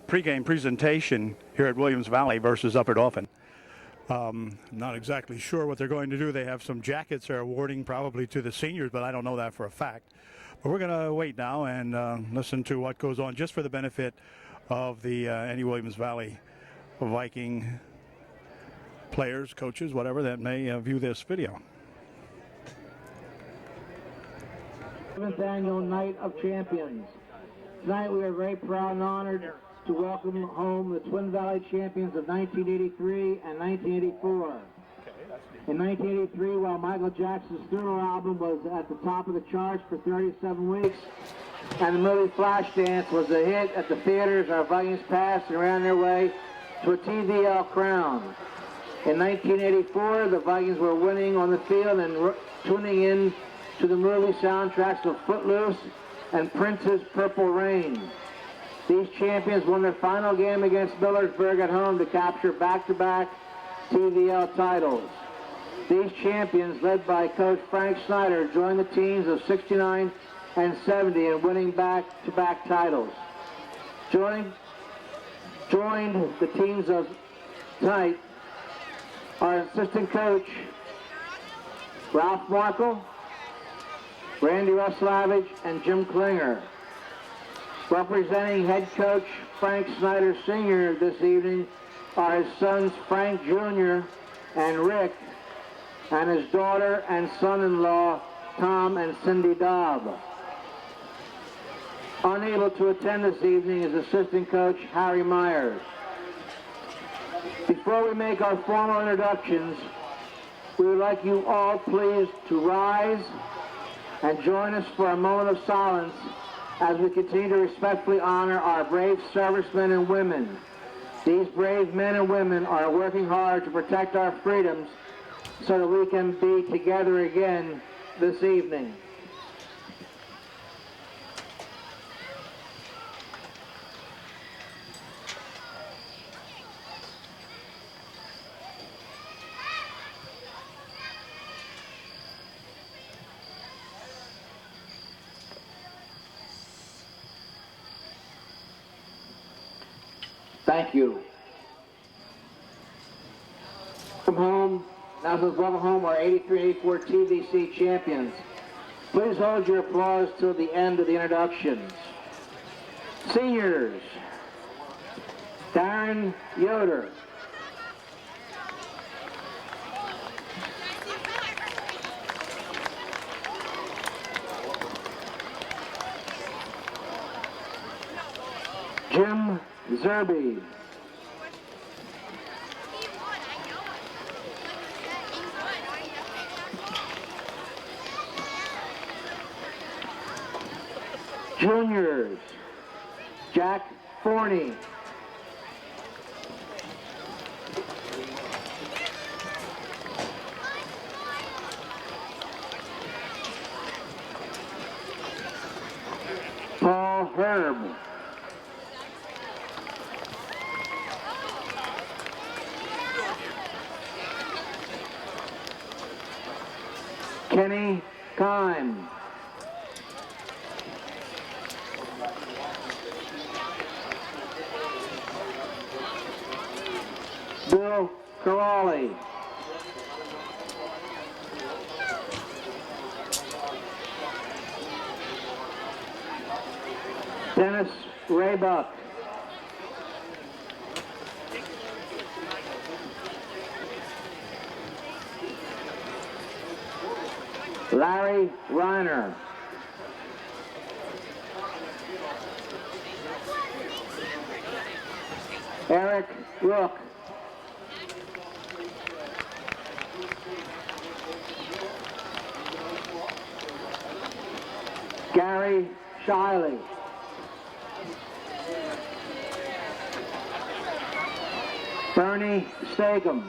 pregame presentation here at Williams Valley versus Upper Dauphin. Not exactly sure what they're going to do. They have some jackets they're awarding probably to the seniors, but I don't know that for a fact. But we're going to wait now and listen to what goes on just for the benefit of the any Williams Valley Viking players, coaches, whatever that may view this video. 7th Annual Night of Champions. Tonight we are very proud and honored to welcome home the Twin Valley champions of 1983 and 1984. In 1983, while Michael Jackson's Thriller album was at the top of the charts for 37 weeks, and the movie Flashdance was a hit at the theaters, our Vikings passed and ran their way to a TVL crown. In 1984, the Vikings were winning on the field and tuning in to the movie soundtracks of Footloose and Prince's Purple Rain. These champions won their final game against Millersburg at home to capture back-to-back TVL titles. These champions, led by Coach Frank Snyder, joined the teams of 69 and 70 in winning back-to-back titles. Joined the teams of tonight our assistant coach, Ralph Markle, Randy Ruslavage, and Jim Klinger. Representing head coach Frank Snyder Sr. this evening are his sons Frank Jr. and Rick, and his daughter and son-in-law Tom and Cindy Dobb. Unable to attend this evening is assistant coach Harry Myers. Before we make our formal introductions, we would like you all please to rise and join us for a moment of silence as we continue to respectfully honor our brave servicemen and women. These brave men and women are working hard to protect our freedoms so that we can be together again this evening. Thank you. Welcome home. Now says welcome home our 83-84 TVC champions. Please hold your applause till the end of the introductions. Seniors, Darren Yoder. Jim Zerby. Juniors, Jack Forney. Paul Herb. Kenny Kime. Bill Corrali. Dennis Raybuck. Larry Reiner. Eric Rook. Gary Shiley. Bernie Stagum.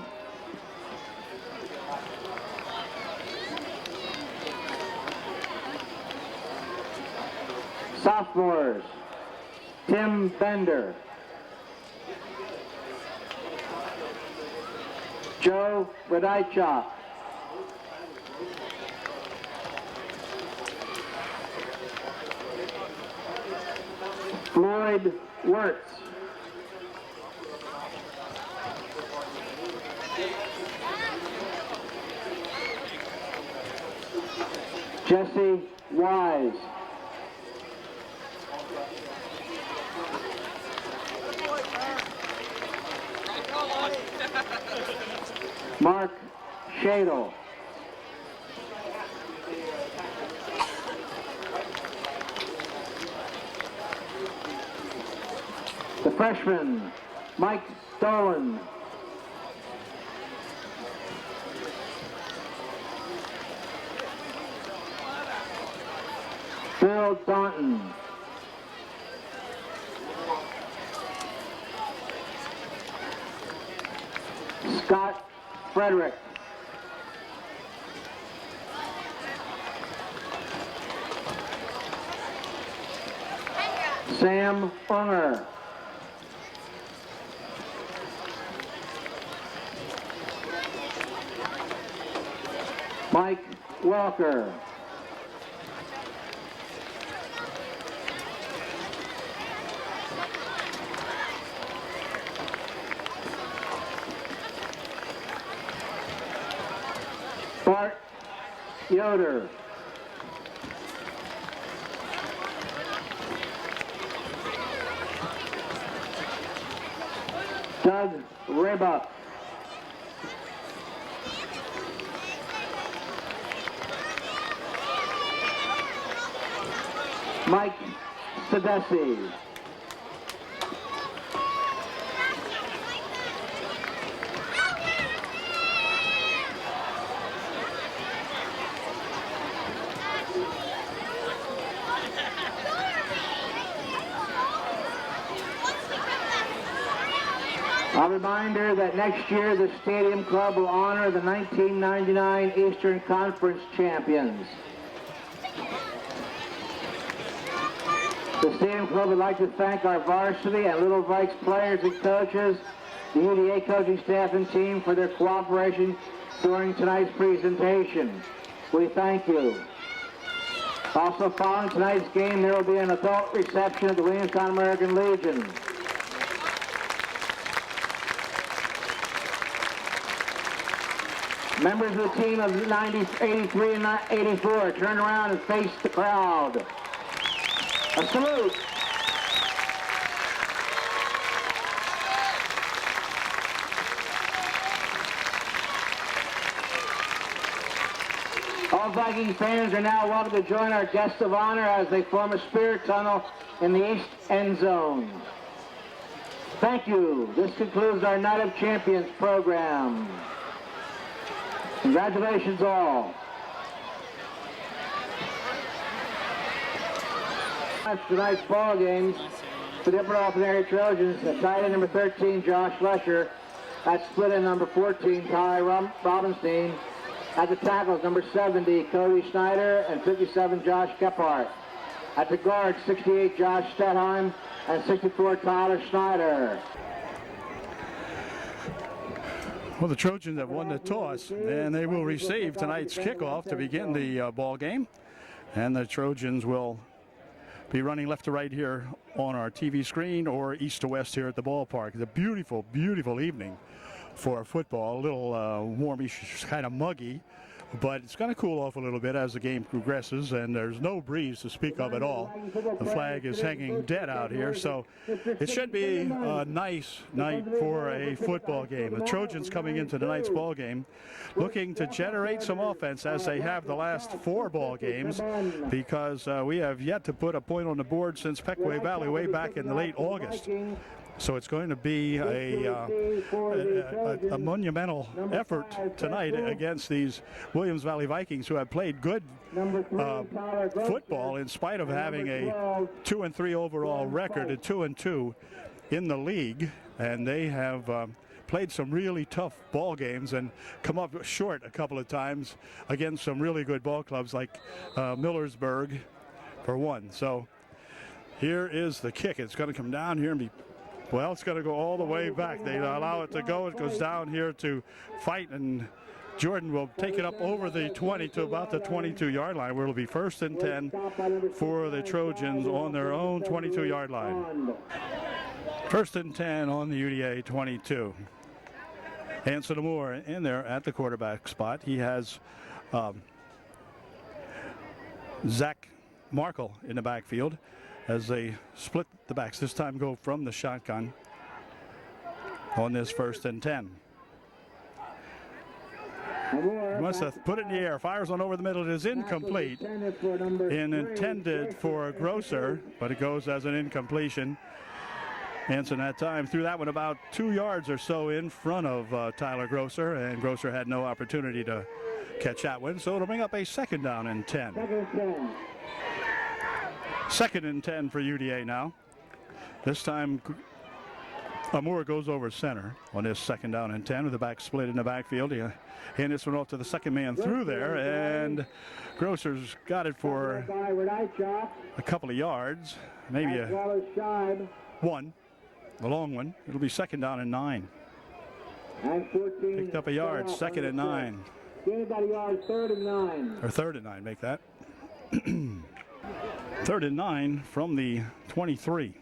Sophomores, Tim Bender. Joe Radaichuk. Floyd Wirtz. Jesse Wise. Mark Shadle. The freshman, Mike Dolan. Bill Daunton. Scott Frederick. Sam Unger. Mike Welker. Bart Yoder. Doug Ribuck. Mike Sedesi. A reminder that next year the Stadium Club will honor the 1999 Eastern Conference champions. The Stadium Club would like to thank our varsity and Little Vikes players and coaches, the UDA coaching staff and team for their cooperation during tonight's presentation. We thank you. Also following tonight's game, there will be an adult reception at the Williamstown American Legion. Members of the team of 83 and 84, turn around and face the crowd. A salute. All Viking fans are now welcome to join our guests of honor as they form a spirit tunnel in the east end zone. Thank you. This concludes our Night of Champions program. Congratulations all. Tonight's ball games for the Upper Dauphin area Trojans. The tight end number 13, Josh Lesher. At split end number 14, Ty Robinstein. At the tackles, number 70, Cody Schneider, and 57, Josh Kephart. At the guard, 68, Josh Stettheim, and 64, Tyler Schneider. Well, the Trojans have won the toss, and they will receive tonight's kickoff to begin the ball game. And the Trojans will be running left to right here on our TV screen or east to west here at the ballpark. It's a beautiful, beautiful evening for football. A little warmish, kind of muggy, but it's going to cool off a little bit as the game progresses, and there's no breeze to speak of at all. The flag is hanging dead out here, so it should be a nice night for a football game. The Trojans coming into tonight's ball game looking to generate some offense as they have the last 4 ball games, because we have yet to put a point on the board since Pequea Valley way back in late August. So it's going to be a monumental effort tonight against these Williams Valley Vikings, who have played good football in spite of having a 2-3 overall record and 2-2 in the league. And they have played some really tough ball games and come up short a couple of times against some really good ball clubs like Millersburg, for one. So here is the kick. It's going to come down here and be, well, it's going to go all the way back. They allow it to go. It goes down here to Fight, and Jordan will take it up over the 20 to about the 22-yard line, where it'll be 1st and 10 for the Trojans on their own 22-yard line. 1st and 10 on the UDA 22. Anson Moore in there at the quarterback spot. He has Zach Markle in the backfield as they split the backs. This time go from the shotgun on this 1st and 10. He wants to put it in the air. Fires one over the middle. It is incomplete. Intended for Grosser, but it goes as an incompletion. Hanson that time threw that one about 2 yards or so in front of Tyler Grosser, and Grosser had no opportunity to catch that one. So it'll bring up a 2nd down and 10. 2nd and 10 for UDA now. This time Moore goes over center on this 2nd down and 10 with the back split in the backfield. He hand this one off to the second man through there, and Grosser's got it for a couple of yards, maybe one, a long one. It'll be 2nd down and 9. Picked up a yard, 2nd and 9. Gain about a yard, 3rd and 9. Or 3rd and 9, make that. 3rd and 9 from the 23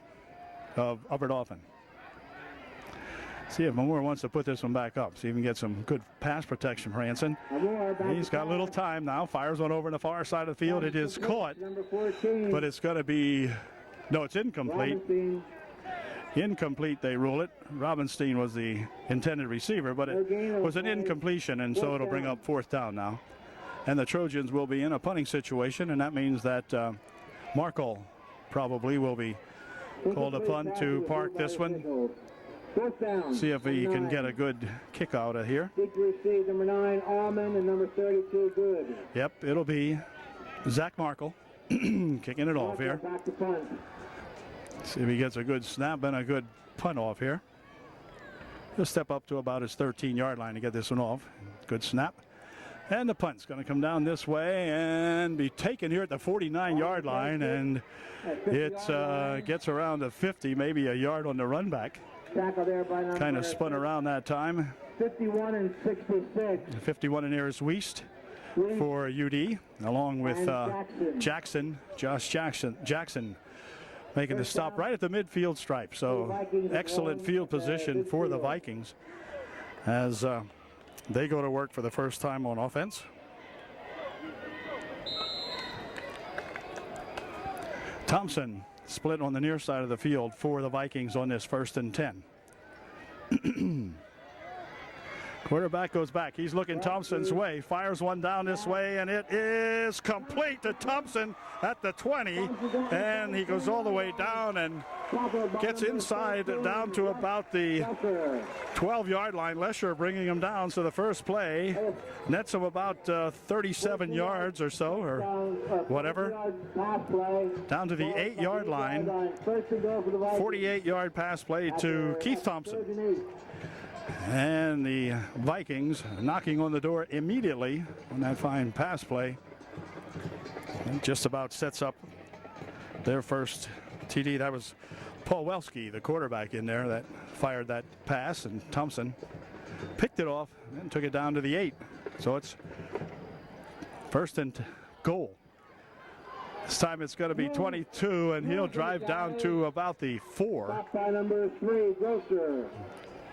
of Upper Dauphin. See if Moore wants to put this one back up. See if he can get some good pass protection for Hanson. He's got a little time now. Fires one over on the far side of the field. It is caught, but it's going to be, no, it's incomplete. Incomplete, they rule it. Robinstein was the intended receiver, but it was an incompletion, and so it'll bring up 4th down now. And the Trojans will be in a punting situation, and that means that Markle probably will be called a punt to park this one. See if he can get a good kick out of here. Number 9, Allman, and number 32, Good. Yep, it'll be Zach Markle kicking it off here. See if he gets a good snap and a good punt off here. He'll step up to about his 13-yard line to get this one off. Good snap. And the punt's going to come down this way and be taken here at the 49-yard line, and it gets around the 50, maybe a yard on the run back. Kind of spun around that time. 51 and 66. 51 and nearest West for UD, along with Josh Jackson making the stop right at the midfield stripe. So excellent field position for the Vikings as they go to work for the first time on offense. Thompson split on the near side of the field for the Vikings on this 1st and 10. Quarterback goes back. He's looking Thompson's way. Fires one down this way, and it is complete to Thompson at the 20. And he goes all the way down and gets inside down to about the 12-yard line. Lesher bringing him down. So the first play nets him about 37 yards or so, or whatever. Down to the 8-yard line. 48-yard pass play to Keith Thompson. And the Vikings knocking on the door immediately on that fine pass play. And just about sets up their first TD. That was Paul Welski, the quarterback in there, that fired that pass, and Thompson picked it off and took it down to the 8. So it's 1st and goal. This time it's going to be 22, and he'll drive down to about the 4. By number 3, Grosser.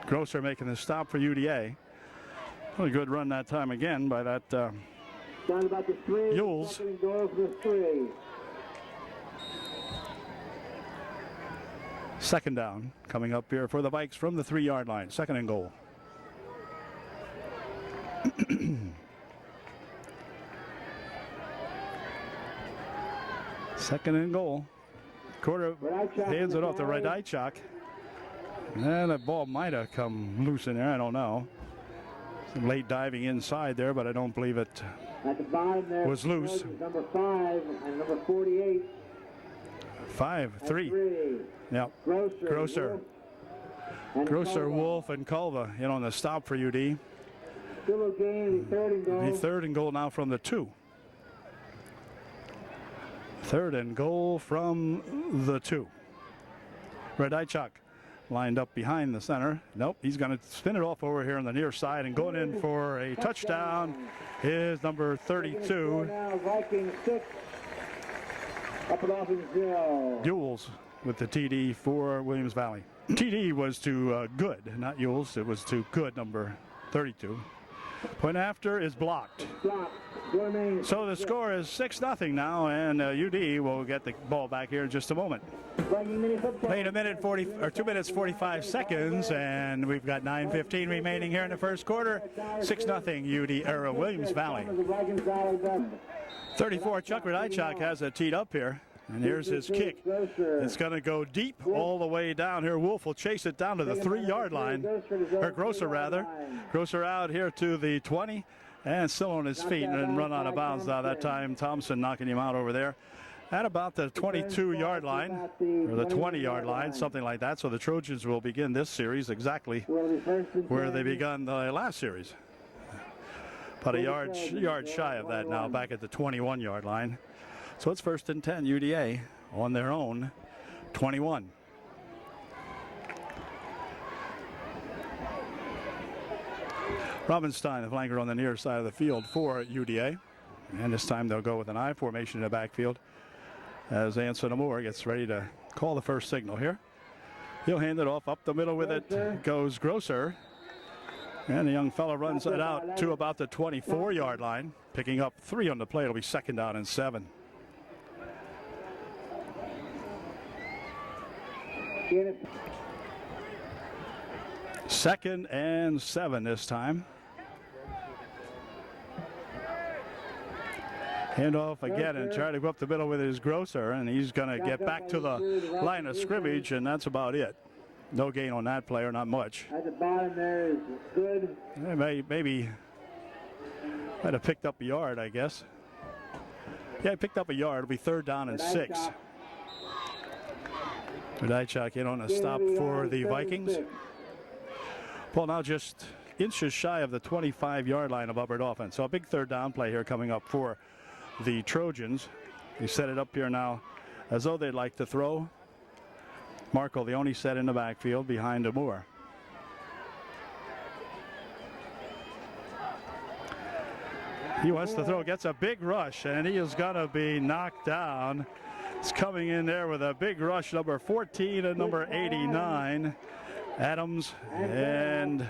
Grosser making the stop for UDA. Really good run that time again by that Yules. 2nd down coming up here for the Vikes from the 3-yard line. 2nd and goal. Second and goal. Quarter hands it off to Radajczak. And that ball might have come loose in there. I don't know. Some late diving inside there, but I don't believe it was loose. Number 5 and number 48. 5-3. Yep. Grosser, Wolf, and Culva in on the stop for UD. Still a gain, 3rd and goal. The 3rd and goal now from the 2. 3rd and goal from the 2. Radajczak lined up behind the center. Nope, he's going to spin it off over here on the near side, and going in for a touchdown is number 32. Vikings 6. Upper Dauphin 0. Yules with the TD for Williams Valley. TD was to Good, not Yules. It was to Good, number 32. Point after is blocked. So the score is 6-0 now, and UD will get the ball back here in just a moment. Played 2 minutes 45 seconds, and we've got 9:15 remaining here in the first quarter. 6-0 UD or Williams Valley. 34 Chuck Radaichuk has it teed up here. And here's his kick. It's going to go deep all the way down here. Wolf will chase it down to the 3-yard line, or Grosser rather. Grosser out here to the 20 and still on his feet and run out of bounds now. That time Thompson knocking him out over there at about the 22-yard line or the 20-yard line, something like that. So the Trojans will begin this series exactly where they begun the last series. About a yard shy of that now, back at the 21-yard line. So it's 1st and 10, UDA on their own 21. Robinstein, the flanker on the near side of the field for UDA. And this time they'll go with an I formation in the backfield as Anson Moore gets ready to call the first signal here. He'll hand it off up the middle with it goes Grosser. And the young fella runs it out to about the 24-yard line, picking up 3 on the play. It'll be 2nd down and 7. Second and 7 this time. Handoff again and try to go up the middle with his Grosser, and he's going to get back to the line of scrimmage, and that's about it. No gain on that player, not much. At the bottom there is good. Maybe might have picked up a yard, I guess. Yeah, he picked up a yard. It'll be 3rd down and 6. Radaichuk in on a stop for the Vikings. Well, now just inches shy of the 25-yard line of Upper Dauphin. So a big 3rd down play here coming up for the Trojans. They set it up here now as though they'd like to throw. Markle, the only set in the backfield behind Moore. He wants to throw, gets a big rush, and he is going to be knocked down. It's coming in there with a big rush, number 14 and number 89. Adams and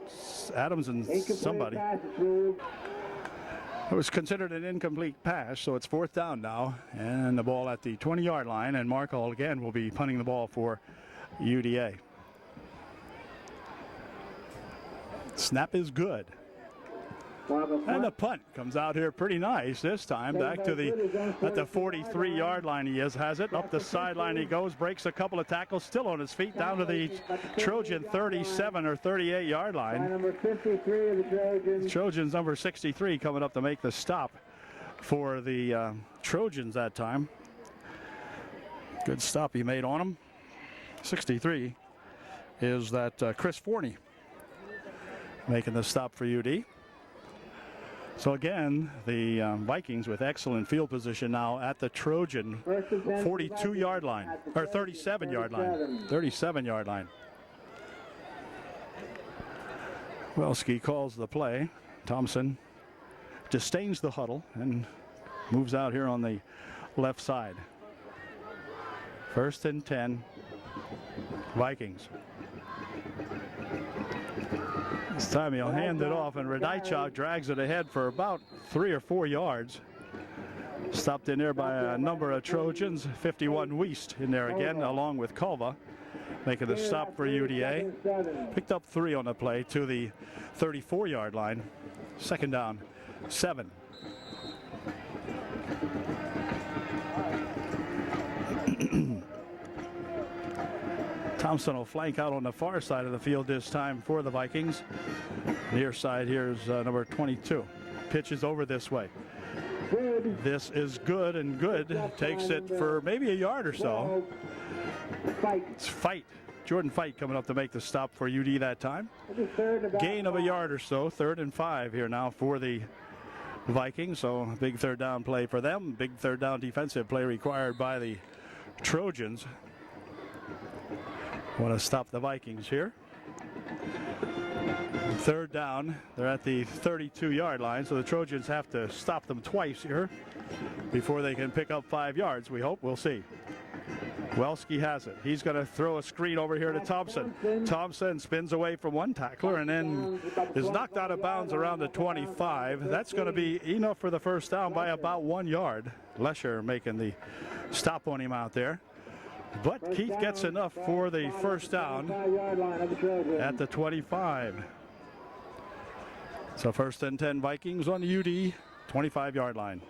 somebody. It was considered an incomplete pass, so it's 4th down now, and the ball at the 20-yard line, and Markle again will be punting the ball for UDA. Snap is good. And the punt comes out here pretty nice this time. Back to the 43-yard line he has it. Up the sideline he goes, breaks a couple of tackles, still on his feet, down to the Trojan 37 or 38-yard line. Number 53 of the Trojans. Trojans number 63 coming up to make the stop for the Trojans that time. Good stop he made on him. 63 is that Chris Forney making the stop for UD. So again, the Vikings with excellent field position now at the Trojan 42-yard line, or 37-yard line. 37-yard line. Welski calls the play. Thompson disdains the huddle and moves out here on the left side. 1st and 10, Vikings. This time he'll hand it off, and Radaichuk drags it ahead for about 3 or 4 yards. Stopped in there by a number of Trojans. 51 Wiest in there again, along with Culva, making the stop for UDA. Picked up 3 on the play to the 34-yard line. 2nd down, 7. Thompson will flank out on the far side of the field this time for the Vikings. Near side here's number 22. Pitches over this way. This is good and good. Takes it for maybe a yard or so. It's Fight. Jordan Fight coming up to make the stop for UD that time. Gain of a yard or so. 3rd and 5 here now for the Vikings. So a big 3rd down play for them. Big 3rd down defensive play required by the Trojans. Want to stop the Vikings here. 3rd down. They're at the 32-yard line, so the Trojans have to stop them twice here before they can pick up 5 yards. We hope. We'll see. Welski has it. He's going to throw a screen over here to Thompson. Thompson spins away from one tackler and then is knocked out of bounds around the 25. That's going to be enough for the first down by about 1 yard. Lesher making the stop on him out there. But Keith gets enough for the first down at the 25. So 1st and 10 Vikings on the UD 25-yard line.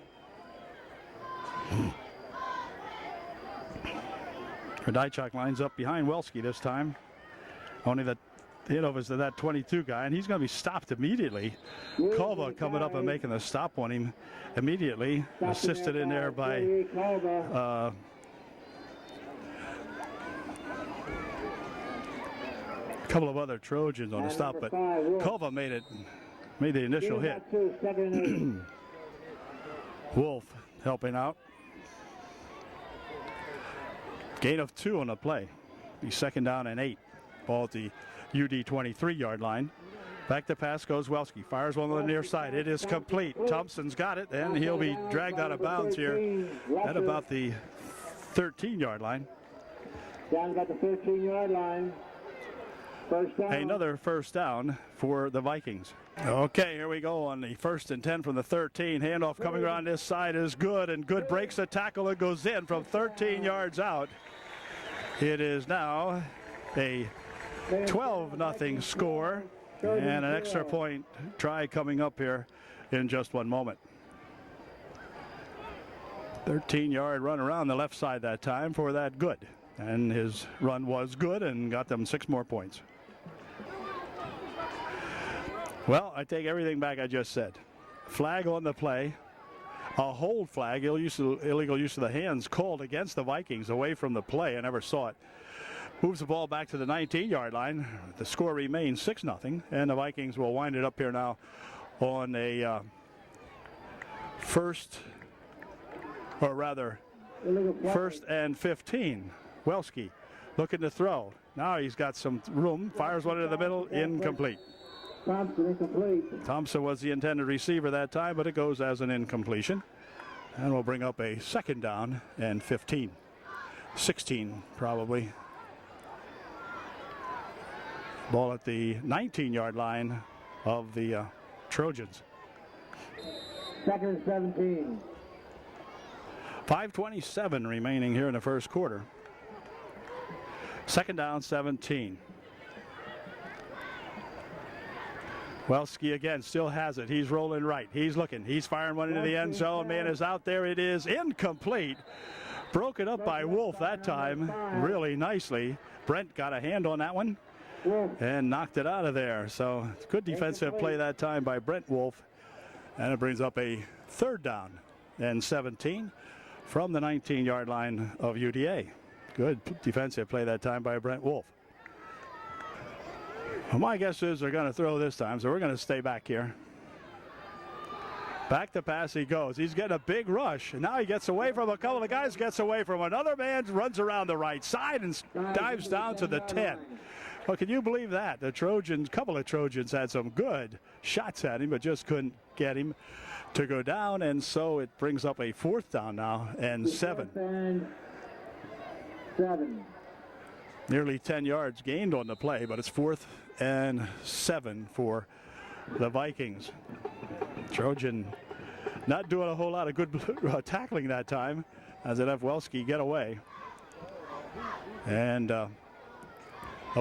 Radaichuk lines up behind Welski this time. Only the hit over to that 22 guy, and he's going to be stopped immediately. Kalva coming up and making the stop on him immediately. Assisted in there by a couple of other Trojans on the stop, but Kalva made the initial hit. Wolf helping out. Gain of 2 on the play. Be 2nd down and 8. Ball at the UD 23-yard line. Back to pass goes Welski. Fires one on the near side. It is complete. Thompson's got it, and he'll be dragged out of bounds here at about the 13-yard line. Down about the 13-yard line. First down. Another first down for the Vikings. Okay, here we go on the 1st and 10 from the 13. Handoff coming around this side is good, and Good breaks the tackle and goes in from 13 yards out. It is now a 12-0 score, and an extra point try coming up here in just one moment. 13-yard run around the left side that time for that Good, and his run was good and got them 6 more points. Well, I take everything back I just said. Flag on the play. A hold flag, illegal use of the hands called against the Vikings away from the play. I never saw it. Moves the ball back to the 19-yard line. The score remains 6-0, and the Vikings will wind it up here now on a first and 15. Welski looking to throw. Now he's got some room. Fires one into the middle. Incomplete. Thompson incomplete. Thompson was the intended receiver that time, but it goes as an incompletion. And we'll bring up a 2nd down and 15. 16 probably. Ball at the 19-yard line of the Trojans. 2nd and 17. 5:27 remaining here in the first quarter. 2nd down, 17. Welski again still has it. He's rolling right. He's looking. He's firing one into the end zone. Man is out there. It is incomplete. Broken up by Wolf that time really nicely. Brent got a hand on that one and knocked it out of there. So good defensive play that time by Brent Wolf. And it brings up a 3rd down and 17 from the 19-yard line of UDA. Good defensive play that time by Brent Wolf. Well, my guess is they're going to throw this time, so we're going to stay back here. Back to pass he goes. He's getting a big rush, and now he gets away from a couple of guys, gets away from another man, runs around the right side and dives down to the 10. Well, can you believe that? The Trojans, couple of Trojans had some good shots at him, but just couldn't get him to go down, and so it brings up a 4th down now and 7. Nearly 10 yards gained on the play, but it's 4th and 7 for the Vikings. Trojan not doing a whole lot of good tackling that time as it left Welski get away. And a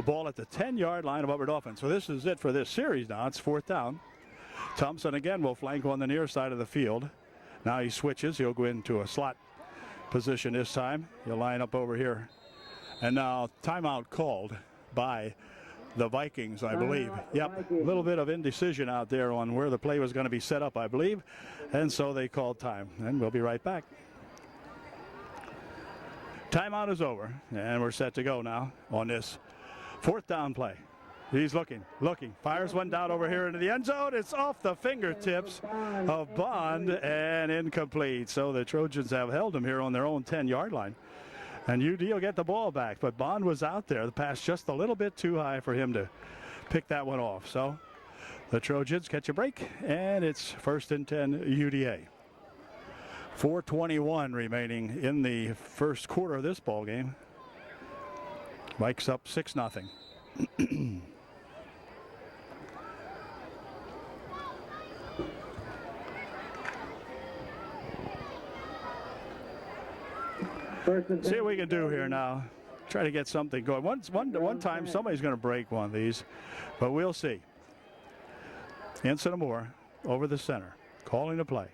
ball at the 10-yard line of Upper Dauphin. So this is it for this series now. It's 4th down. Thompson again will flank on the near side of the field. Now he switches. He'll go into a slot position this time. He'll line up over here. And now timeout called by the Vikings, I believe. Yep, a little bit of indecision out there on where the play was going to be set up, I believe. And so they called time. And we'll be right back. Timeout is over, and we're set to go now on this 4th down play. He's looking, fires one down over here into the end zone. It's off the fingertips of Bond and incomplete. So the Trojans have held him here on their own 10-yard line. And UD will get the ball back, but Bond was out there. The pass just a little bit too high for him to pick that one off. So the Trojans catch a break, and it's 1st and 10 UDA. 4:21 remaining in the first quarter of this ball game. Mike's up 6-0. See what we can do here now. Try to get something going. One time somebody's going to break one of these, but we'll see. Anson Moore over the center, calling the play.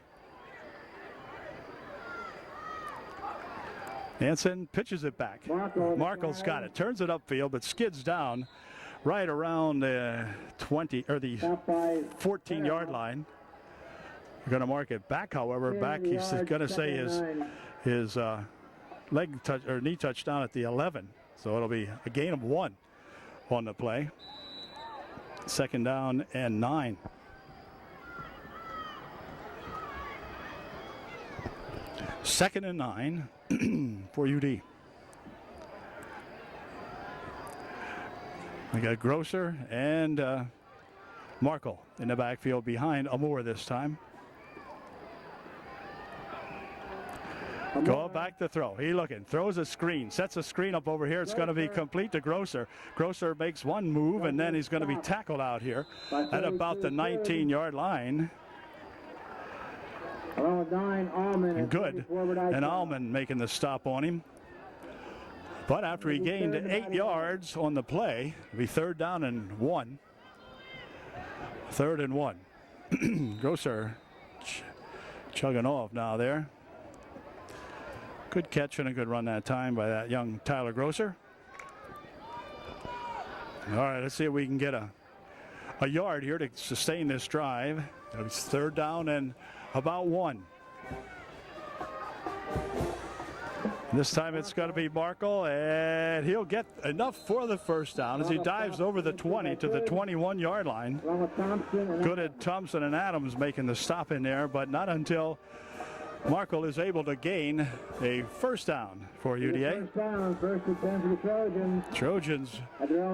Anson pitches it back. Markle's got it. Turns it upfield, but skids down right around the 20 or the 14-yard line. We're going to mark it back, however. Back, he's going to say his leg touch or knee touchdown at the 11. So it'll be a gain of 1 on the play. 2nd down and 9. Second and 9 for UD. We got Grosser and Markle in the backfield behind Amore this time. Go back to throw. He looking, throws a screen, sets a screen up over here. It's going to be complete to Grosser. Grosser makes one move, and then he's going to be tackled out here at about the 19-yard line. Good. And Allman making the stop on him. But after he gained 8 yards on the play, it'll be 3rd down and 1. 3rd and 1. Grosser chugging off now there. Good catch and a good run that time by that young Tyler Grosser. All right, let's see if we can get a yard here to sustain this drive. It's 3rd down and about 1. This time it's going to be Markle, and he'll get enough for the 1st down as he dives over the 20 to the 21-yard line. Good at Thompson and Adams making the stop in there, but not until Markle is able to gain a 1st down for UDA. 1st and 10 for the Trojans. Trojans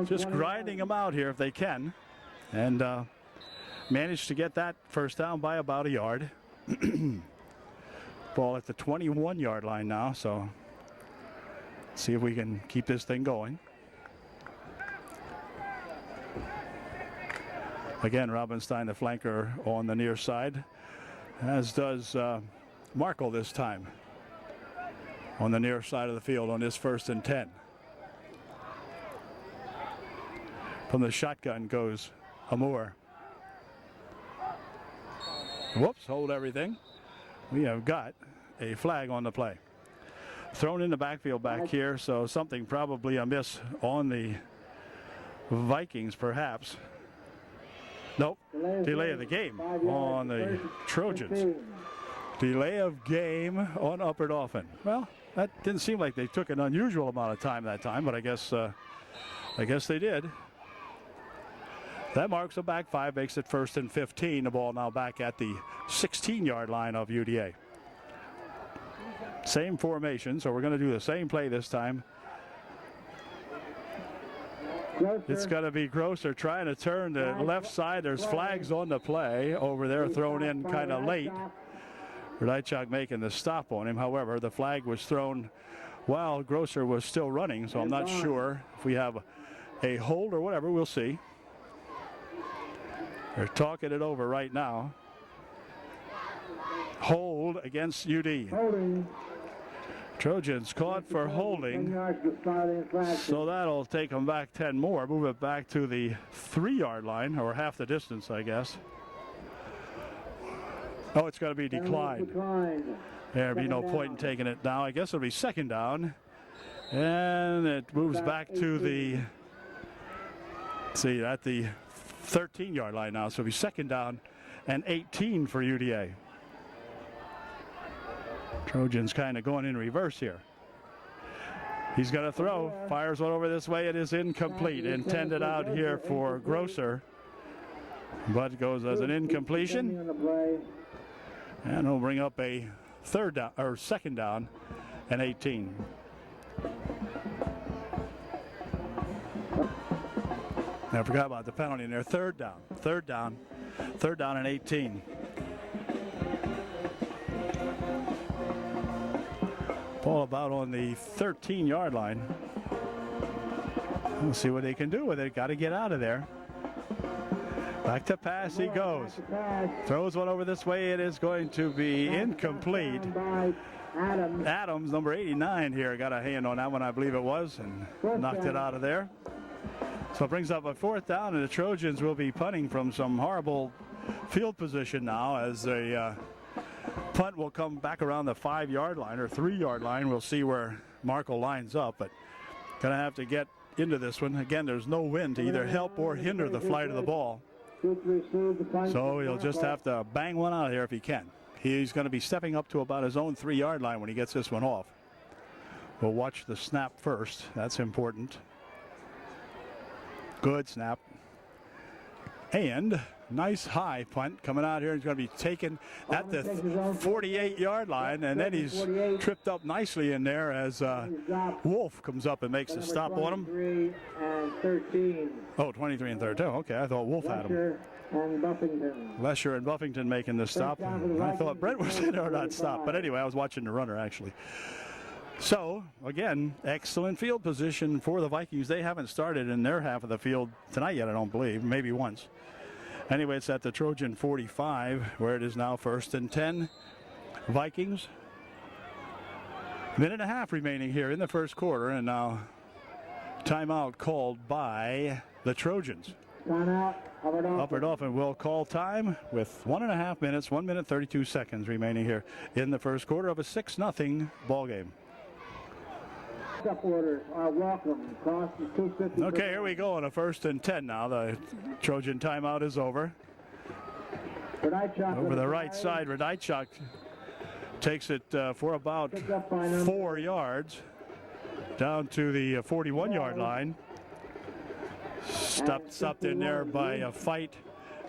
just grinding them out here if they can, and managed to get that 1st down by about a yard. Ball at the 21-yard line now, so see if we can keep this thing going. Again, Robinstein, the flanker, on the near side, as does Markle this time on the near side of the field on this 1st and 10. From the shotgun goes Amore. Whoops, hold everything. We have got a flag on the play. Thrown in the backfield back here, so something probably amiss on the Vikings perhaps. Nope, delay of the game on the Trojans. Delay of game on Upper Dauphin. Well, that didn't seem like they took an unusual amount of time that time, but I guess they did. That marks a back 5, makes it 1st and 15. The ball now back at the 16-yard line of UDA. Same formation, so we're going to do the same play this time. It's going to be Grosser trying to turn the left side. There's flags on the play over there, thrown in kind of late. Rudaichuk making the stop on him. However, the flag was thrown while Grosser was still running, so I'm not sure if we have a hold or whatever. We'll see. They're talking it over right now. Hold against UD. Holding. Trojans caught for holding. So that'll take them back 10 more. Move it back to the 3-yard line, or half the distance, I guess. Oh, it's going to be declined. There'll be no point in taking it now. I guess it'll be 2nd down. And it moves back to the, see, at the 13-yard line now. So it'll be 2nd down and 18 for UDA. Trojans kind of going in reverse here. He's going to throw, fires one over this way. It is incomplete, intended out here for Grosser, but goes as an incompletion. And we'll bring up a 3rd down or 2nd down and 18. I forgot about the penalty in there. 3rd down and 18. Ball about on the 13-yard line. We'll see what they can do with it. Got to get out of there. Back to pass he goes. Throws one over this way. It is going to be incomplete. Adams, number 89 here, got a hand on that one, I believe it was, and knocked it out of there. So it brings up a 4th down, and the Trojans will be punting from some horrible field position now, as a punt will come back around the 5-yard line or 3-yard line. We'll see where Markle lines up, but going to have to get into this one. Again, there's no wind to either help or hinder the flight of the ball. So he'll just have to bang one out of here if he can. He's going to be stepping up to about his own 3-yard line when he gets this one off. We'll watch the snap first. That's important. Good snap. And nice high punt coming out here. He's going to be taken at the 48-yard line, and then he's tripped up nicely in there as Wolf comes up and makes a stop on him. 23 and 13. Oh, 23 and 13. Okay, I thought Wolf had him. And Buffington. Lesher and Buffington making the stop. I thought Brent was in there or not stop. But anyway, I was watching the runner actually. So, again, excellent field position for the Vikings. They haven't started in their half of the field tonight yet, I don't believe. Maybe once. Anyway, it's at the Trojan 45, where it is now 1st and 10. Vikings. Minute and a half remaining here in the first quarter, and now timeout called by the Trojans. Timeout. Upper Dauphin will call time with 1.5 minutes, 1 minute 32 seconds remaining here in the first quarter of a 6-0 ball game. Orders are welcome. Across the 250. Okay, here we go on a 1st and 10 now. The Trojan timeout is over. Over the right side, Radaichuk takes it for about 4 yards down to the 41-yard line. Stopped in there by a Fight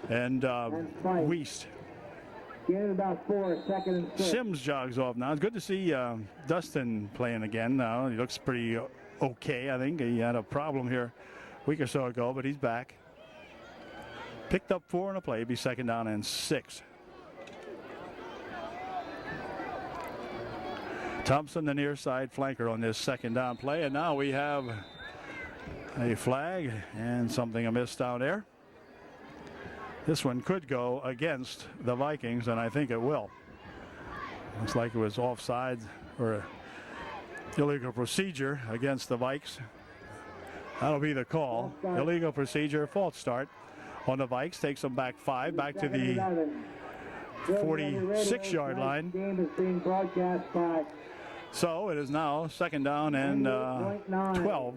and Wiest. Gain about 4, 2nd and 6. Sims jogs off now. It's good to see Dustin playing again now. He looks pretty okay, I think. He had a problem here a week or so ago, but he's back. Picked up 4 in a play. It'd be 2nd down and 6. Thompson, the near side flanker on this 2nd down play. And now we have a flag and something amiss down there. This one could go against the Vikings, and I think it will. Looks like it was offside or illegal procedure against the Vikes. That'll be the call. Illegal procedure, false start on the Vikes. Takes them back 5, back to the 46-yard line. Game is being broadcast by. So it is now 2nd down and 12.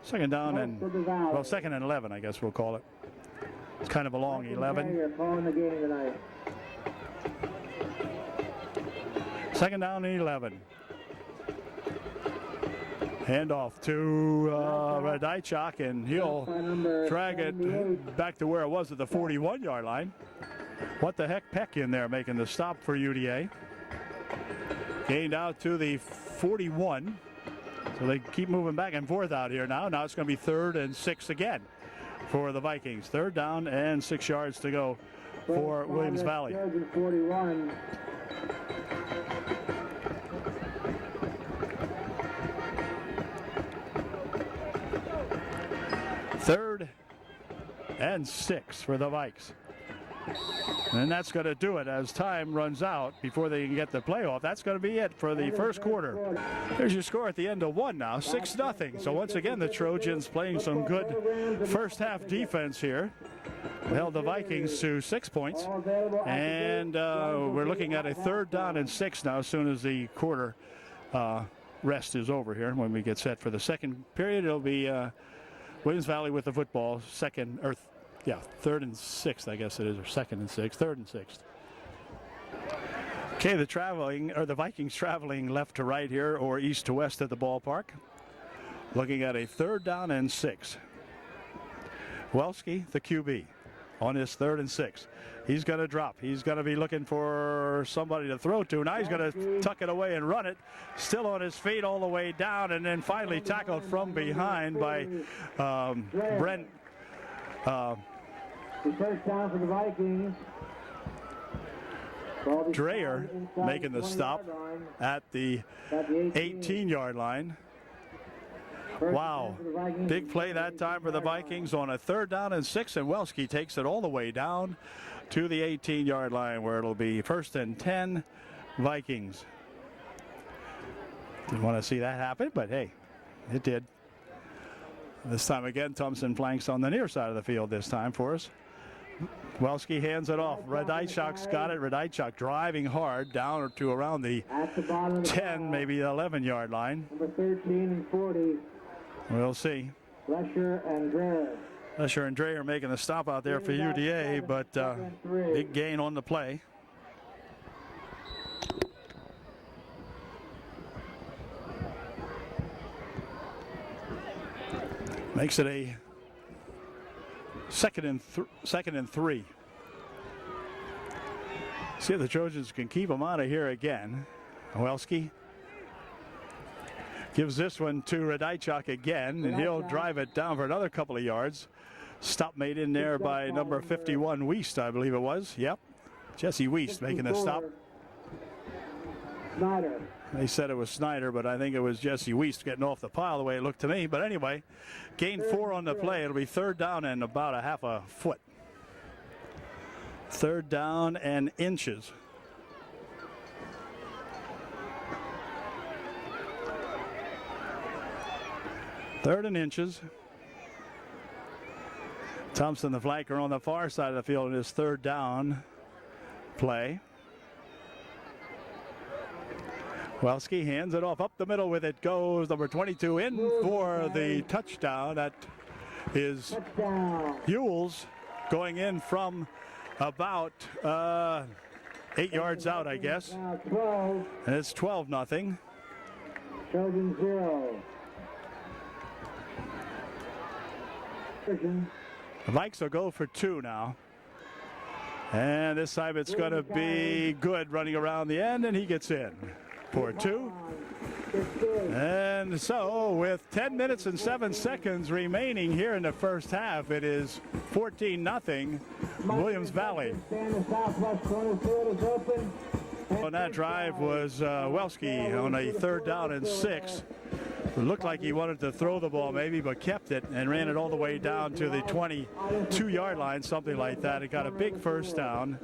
2nd down and, well, 2nd and 11, I guess we'll call it. It's kind of a long 11. You're calling the game tonight. 2nd down and 11. Handoff to Radaichuk, and he'll drag it back to where it was at the 41-yard line. What the heck, Peck in there making the stop for UDA. Gained out to the 41. So they keep moving back and forth out here now. Now it's going to be 3rd and 6 again for the Vikings. 3rd down and 6 yards to go for Williams Valley. 41. Third and 6 for the Vikes. And that's going to do it as time runs out before they can get the playoff. That's going to be it for the first quarter. There's your score at the end of 1 now, 6-0. So once again, the Trojans playing some good first half defense here. Held the Vikings to 6 points. And we're looking at a 3rd down and 6 now as soon as the quarter rest is over here. When we get set for the second period, it'll be Williams Valley with the football, 3rd and 6th, I guess it is, or 2nd and 6th, 3rd and 6th. Okay, the Vikings traveling left to right here or east to west at the ballpark. Looking at a 3rd down and 6. Welski, the QB, on his 3rd and 6. He's going to drop. He's going to be looking for somebody to throw to. Now he's going to tuck it away and run it. Still on his feet all the way down, and then finally tackled from behind by Brent. First down for the Vikings. Dreyer making the stop at the 18-yard line. Wow, big play that time for the Vikings on a 3rd down and 6, and Welski takes it all the way down to the 18-yard line where it'll be 1st and 10 Vikings. Didn't want to see that happen, but hey, it did. This time again, Thompson flanks on the near side of the field this time for us. Welski hands it off. Radajczak's got it. Radajczak driving hard down to around the 10, maybe 11-yard line. Number 13 and 40. We'll see. Lesher and Dreher. Lesher and Dreher making the stop out there for UDA, but big gain on the play. Makes it a second and 3. See if the Trojans can keep them out of here again. Welski gives this one to Radajczak again, and he'll drive it down for another couple of yards. Stop made in there by number 51, Wiest, I believe it was. Yep, Jesse Wiest making the stop. Snyder. They said it was Snyder, but I think it was Jesse Wiest getting off the pile the way it looked to me. But anyway, gain 4 on the play. It'll be 3rd down and about a half a foot. 3rd down and inches. Third and inches. Thompson, the flanker, on the far side of the field in his 3rd down play. Welski hands it off. Up the middle with it goes number 22 in for the touchdown. That is Ewells going in from about 8 yards out, I guess. And it's 12-0. Trojan 0. The Vikes will go for 2 now. And this time it's going to be Good running around the end, and he gets in for 2. And so with 10 minutes and 7 seconds remaining here in the first half, it is 14-0 Williams Valley. On that drive was Welski on a 3rd down and 6. It looked like he wanted to throw the ball maybe, but kept it and ran it all the way down to the 22-yard line, something like that. It got a big first down,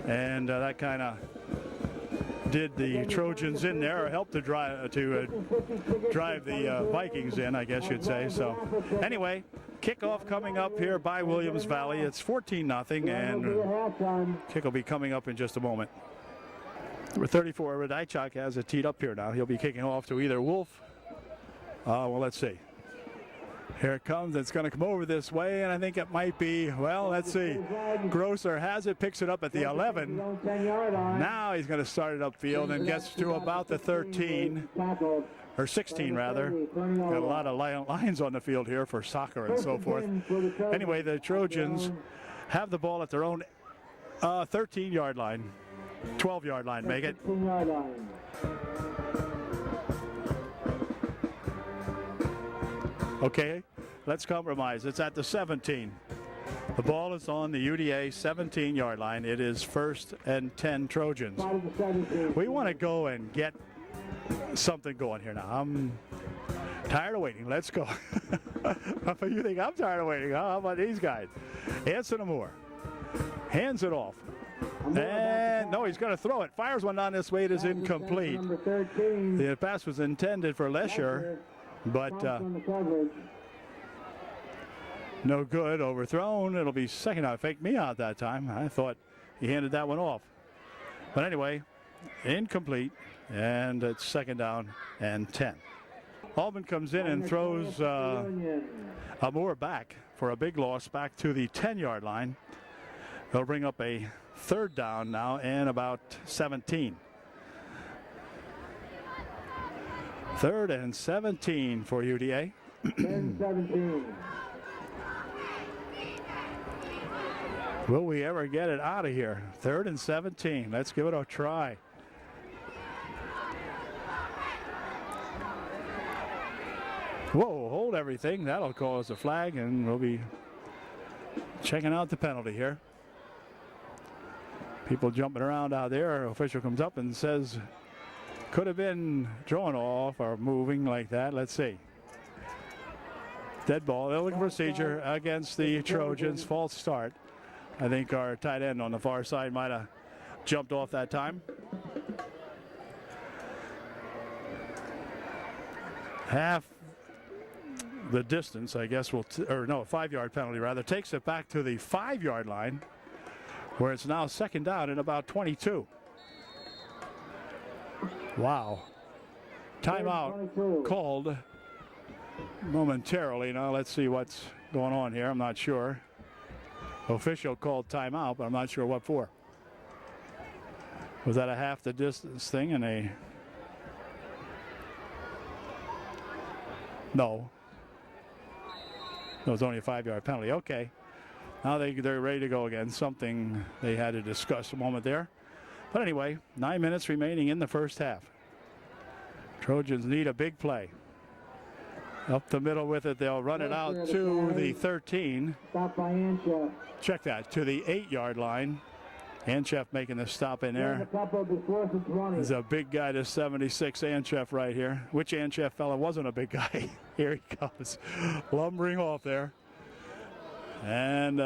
and that kind of did the Trojans in there, or helped to drive the Vikings in, I guess you'd say. So anyway, kickoff coming up here by Williams Valley. It's 14-0, and kick will be coming up in just a moment. Number 34, Radajczak has it teed up here now. He'll be kicking off to either Wolf. Well, let's see. Here it comes. It's going to come over this way, and I think it might be, well, let's see. Grosser has it, picks it up at the 11. Now he's going to start it upfield and gets to about the 13, or 16 rather. Got a lot of lines on the field here for soccer and so forth. Anyway, the Trojans have the ball at their own 13-yard line, 12-yard line, make it. Okay, let's compromise. It's at the 17. The ball is on the UDA 17-yard line. It is 1st and 10 Trojans. We want to go and get something going here now. I'm tired of waiting. Let's go. You think I'm tired of waiting? How about these guys? Anson Moore hands it off. And no, he's going to throw it. Fires one down this way. It is incomplete. The pass was intended for Lesher, but no good. Overthrown. It'll be second out. Faked me out that time. I thought he handed that one off. But anyway, incomplete. And it's 2nd down and 10. Albin comes in and throws Moore back for a big loss back to the 10-yard line. They'll bring up a 3rd down now and about 17. 3rd and 17 for UDA. 17. Will we ever get it out of here? 3rd and 17. Let's give it a try. Whoa, hold everything. That'll cause a flag, and we'll be checking out the penalty here. People jumping around out there. Our official comes up and says, could have been drawn off or moving like that. Let's see. Dead ball, illegal procedure against the Trojans. False start. I think our tight end on the far side might have jumped off that time. Half the distance, I guess, will, or no, a 5-yard penalty rather, takes it back to the 5-yard line, where it's now second down and about 22. Wow. Timeout called momentarily. Now let's see what's going on here. I'm not sure. Official called timeout, but I'm not sure what for. Was that a half the distance thing and a... No. No, it was only a 5-yard penalty. Okay. Now they're ready to go again. Something they had to discuss a moment there. But anyway, 9 minutes remaining in the first half. Trojans need a big play. Up the middle with it, they'll run it out to the 13. Stop by Anchef. Check that, to the 8-yard line. Anchef making the stop in there. There's a big guy to 76, Anchef right here. Which Anchef fella wasn't a big guy? Here he comes, lumbering off there. And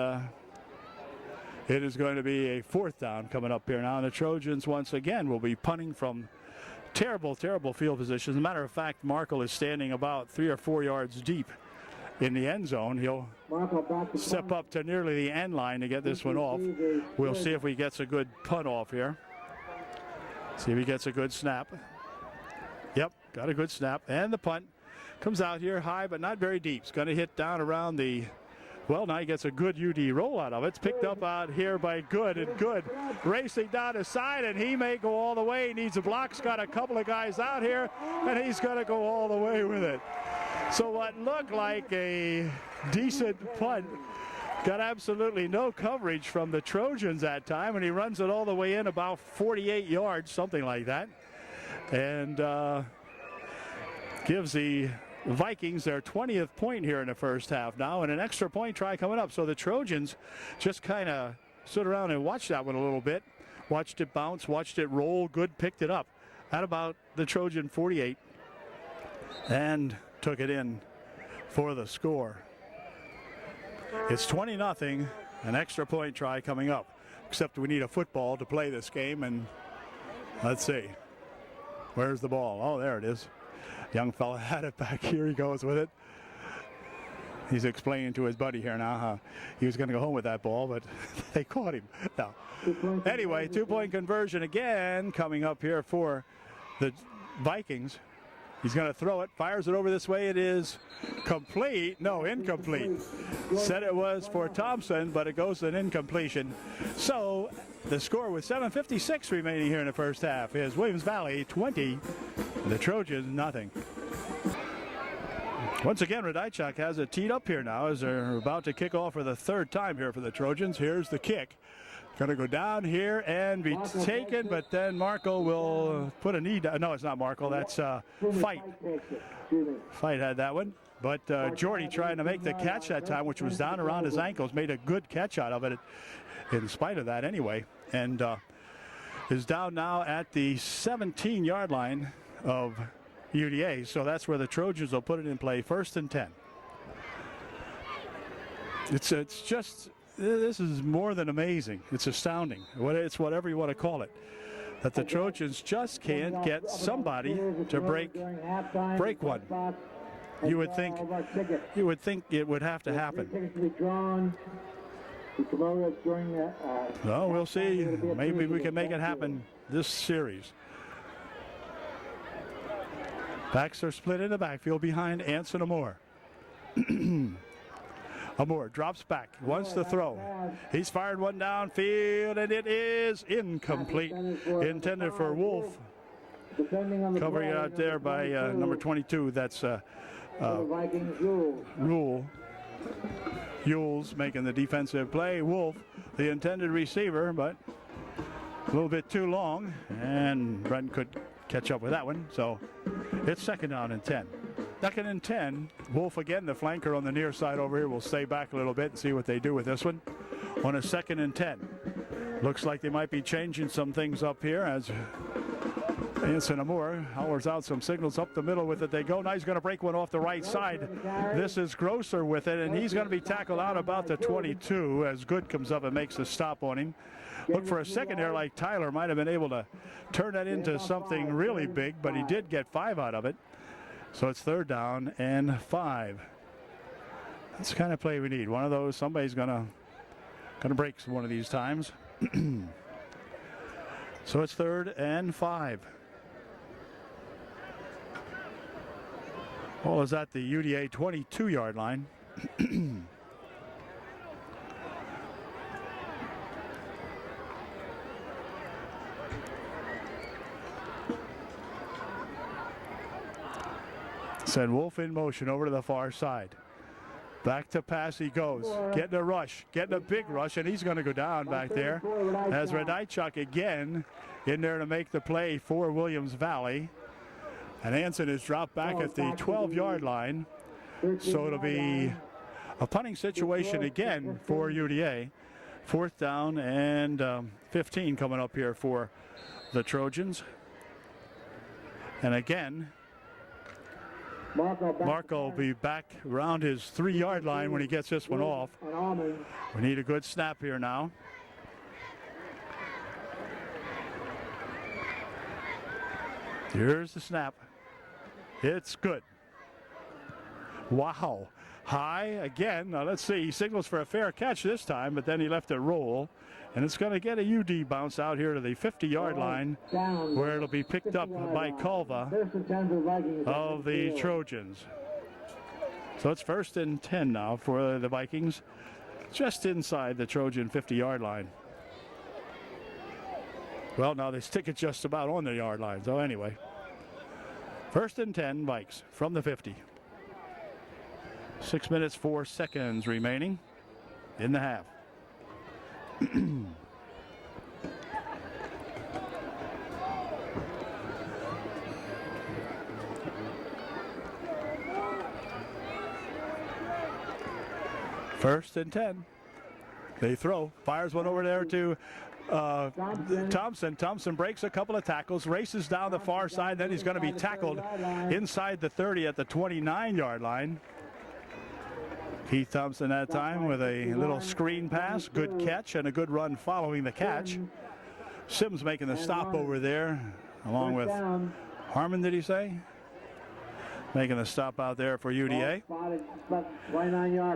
it is going to be a 4th down coming up here now. And the Trojans once again will be punting from terrible, terrible field position. As a matter of fact, Markle is standing about 3 or 4 yards deep in the end zone. He'll step up to nearly the end line to get this one off. We'll see if he gets a good punt off here. See if he gets a good snap. Yep, got a good snap. And the punt comes out here high, but not very deep. It's going to hit down around the... Well, now he gets a good UD roll out of it. It's picked up out here by Good, and Good racing down his side, and he may go all the way. He needs a block. He's got a couple of guys out here, and he's going to go all the way with it. So what looked like a decent punt got absolutely no coverage from the Trojans that time, and he runs it all the way in about 48 yards, something like that, and gives the Vikings their 20th point here in the first half now, and an extra point try coming up. So the Trojans just kind of stood around and watched that one a little bit, watched it bounce, watched it roll. Good picked it up at about the Trojan 48 and took it in for the score. It's 20-0, an extra point try coming up, except we need a football to play this game. And let's see, where's the ball? Oh, there it is. Young fella had it back. Here he goes with it. He's explaining to his buddy here now how he was going to go home with that ball, but they caught him. No. Anyway, 2-point conversion again coming up here for the Vikings. He's going to throw it, fires it over this way. It is complete. No, incomplete. Said it was for Thompson, but it goes to an incompletion. So the score with 7:56 remaining here in the first half is Williams Valley 20, the Trojans nothing. Once again, Radajczak has it teed up here now as they're about to kick off for the 3rd time here for the Trojans. Here's the kick. Going to go down here and be taken, but then Markle will put a knee down. No, it's not Markle. That's Fight. Fight had that one. But Jordy trying to make the catch that time, which was down around his ankles, made a good catch out of it in spite of that anyway. And is down now at the 17-yard line of UDA. So that's where the Trojans will put it in play, 1st and 10. It's just... This is more than amazing. It's astounding. It's whatever you want to call it. That the Trojans just can't get somebody to break one. You would think it would have to happen. Well, we'll see. Maybe we can make it happen this series. Backs are split in the backfield behind Anson Amore. Amore drops back, wants to throw. He's fired one downfield, and it is incomplete. Intended for Wolf. Covering it out there by number 22. That's Yules making the defensive play. Wolf, the intended receiver, but a little bit too long, and Brent could catch up with that one. So it's 2nd down and 10. 2nd and 10. Wolf again, the flanker on the near side over here, will stay back a little bit and see what they do with this one. On a 2nd and 10. Looks like they might be changing some things up here as Anson Amour hollers out some signals up the middle with it. They go. Now he's going to break one off the right side. This is Grosser with it, and he's going to be tackled out about the 22 as Good comes up and makes a stop on him. Look for a second there like Tyler might have been able to turn that into something really big, but he did get 5 out of it. So it's 3rd down and 5. That's the kind of play we need. One of those, somebody's gonna break one of these times. So it's 3rd and 5. Ball is at the UDA 22-yard line. Send Wolf in motion over to the far side. Back to pass he goes. Getting a rush, getting a big rush, and he's going to go down back there. As Radaichuk again in there to make the play for Williams Valley. And Anson is dropped back at the 12-yard line. So it'll be a punting situation again for UDA. 4th down and 15 coming up here for the Trojans. And again, Marco will be back around his 3-yard line when he gets this one off. We need a good snap here now. Here's the snap. It's good. Wow. High again. Now let's see. He signals for a fair catch this time, but then he left it roll. And it's going to get a UD bounce out here to the 50-yard line where it'll be picked up by Culva of the Trojans. So it's 1st and 10 now for the Vikings, just inside the Trojan 50-yard line. Well, now they stick it just about on the yard line. So anyway, 1st and 10 Vikes from the 50. 6 minutes, 4 seconds remaining in the half. First and 10. They throw. Fires one over there to Thompson. Thompson breaks a couple of tackles, races down the far side. Then he's going to be tackled inside the 30 at the 29-yard line. Keith Thompson that time with a little screen pass, good catch, and a good run following the catch. Sims making the stop over there, along with Harmon, did he say? Making the stop out there for UDA.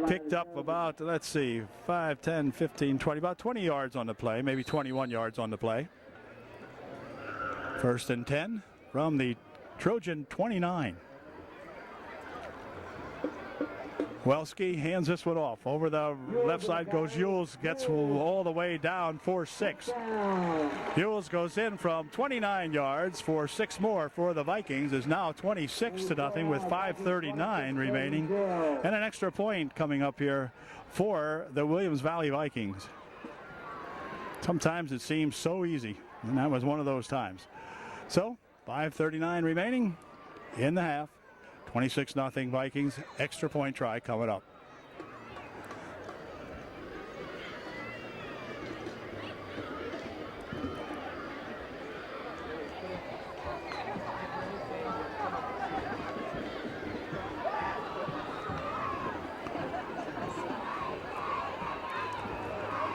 Picked up about, let's see, 5, 10, 15, 20, about 20 yards on the play, maybe 21 yards on the play. 1st and 10 from the Trojan 29. Welski hands this one off. Over the left side goes Yules, gets all the way down for 6. Yules goes in from 29 yards for 6 more for the Vikings. Is now 26-0 with 5:39 remaining. And an extra point coming up here for the Williams Valley Vikings. Sometimes it seems so easy, and that was one of those times. So 5:39 remaining in the half. 26-0 Vikings. Extra point try coming up.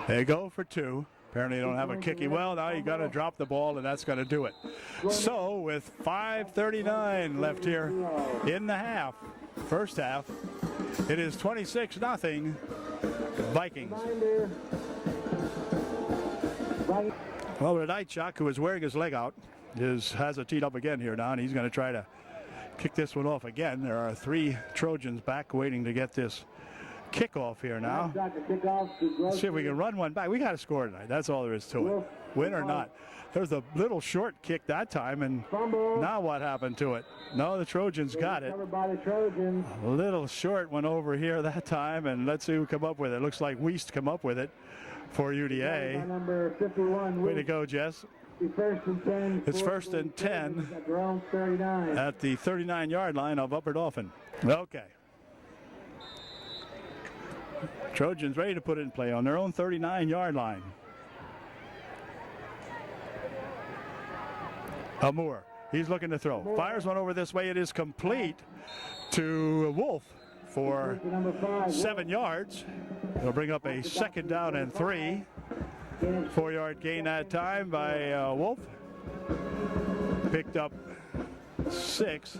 They go for 2. Apparently they don't have a kicking. Well, now you got to drop the ball, and that's going to do it. So with 5:39 left here in the half, first half, it is 26-0 Vikings. Well, Radaichuk, who is wearing his leg out, has it teed up again here now, and he's going to try to kick this one off again. There are 3 Trojans back waiting to get this kickoff here now. Let's see if we can run one back. We got to score tonight. That's all there is to it. Win or not. There's a little short kick that time, and now what happened to it? No, the Trojans got it. A little short one over here that time, and let's see who come up with it. Looks like Wiest come up with it for UDA. Way to go, Jess. It's 1st and 10 at the 39-yard line of Upper Dauphin. Okay. Trojans ready to put it in play on their own 39-yard line. Amour He's looking to throw. Fires one over this way. It is complete to Wolf for 7 yards. It'll bring up a 2nd down and 3. 4-yard gain that time by Wolf. Picked up 6.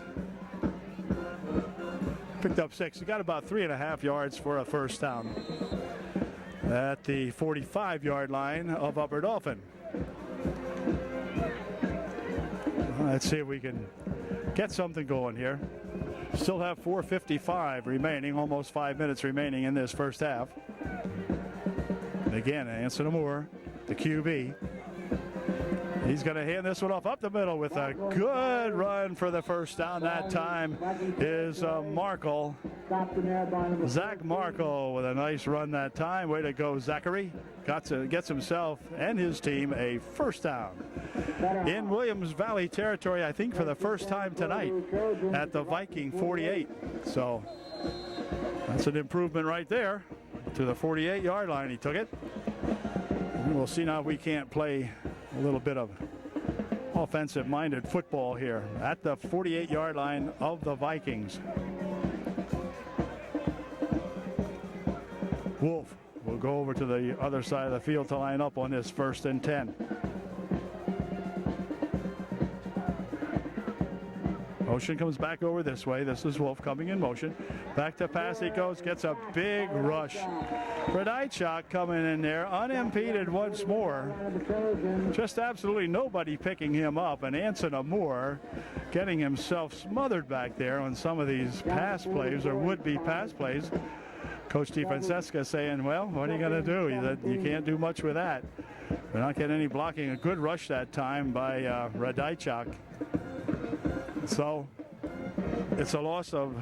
He got about 3.5 yards for a 1st down at the 45-yard line of Upper Dauphin. Let's see if we can get something going here. Still have 4:55 remaining, almost 5 minutes remaining in this first half. And again, Anson Moore, the QB. He's going to hand this one off up the middle with a good run for the 1st down. That time is Markle. Zach Markle with a nice run that time. Way to go, Zachary. Gets himself and his team a 1st down in Williams Valley territory, I think for the first time tonight at the Viking 48. So that's an improvement right there to the 48-yard line. He took it. And we'll see now if we can't play a little bit of offensive-minded football here at the 48-yard line of the Vikings. Wolf will go over to the other side of the field to line up on this 1st and 10. Motion comes back over this way. This is Wolf coming in motion. Back to pass he goes. Gets a big rush. Radaichuk coming in there unimpeded once more. Just absolutely nobody picking him up. And Anson Moore getting himself smothered back there on some of these pass plays or would-be pass plays. Coach DeFrancesca saying, well, what are you going to do? You can't do much with that. We're not getting any blocking. A good rush that time by Radaichuk. So it's a loss of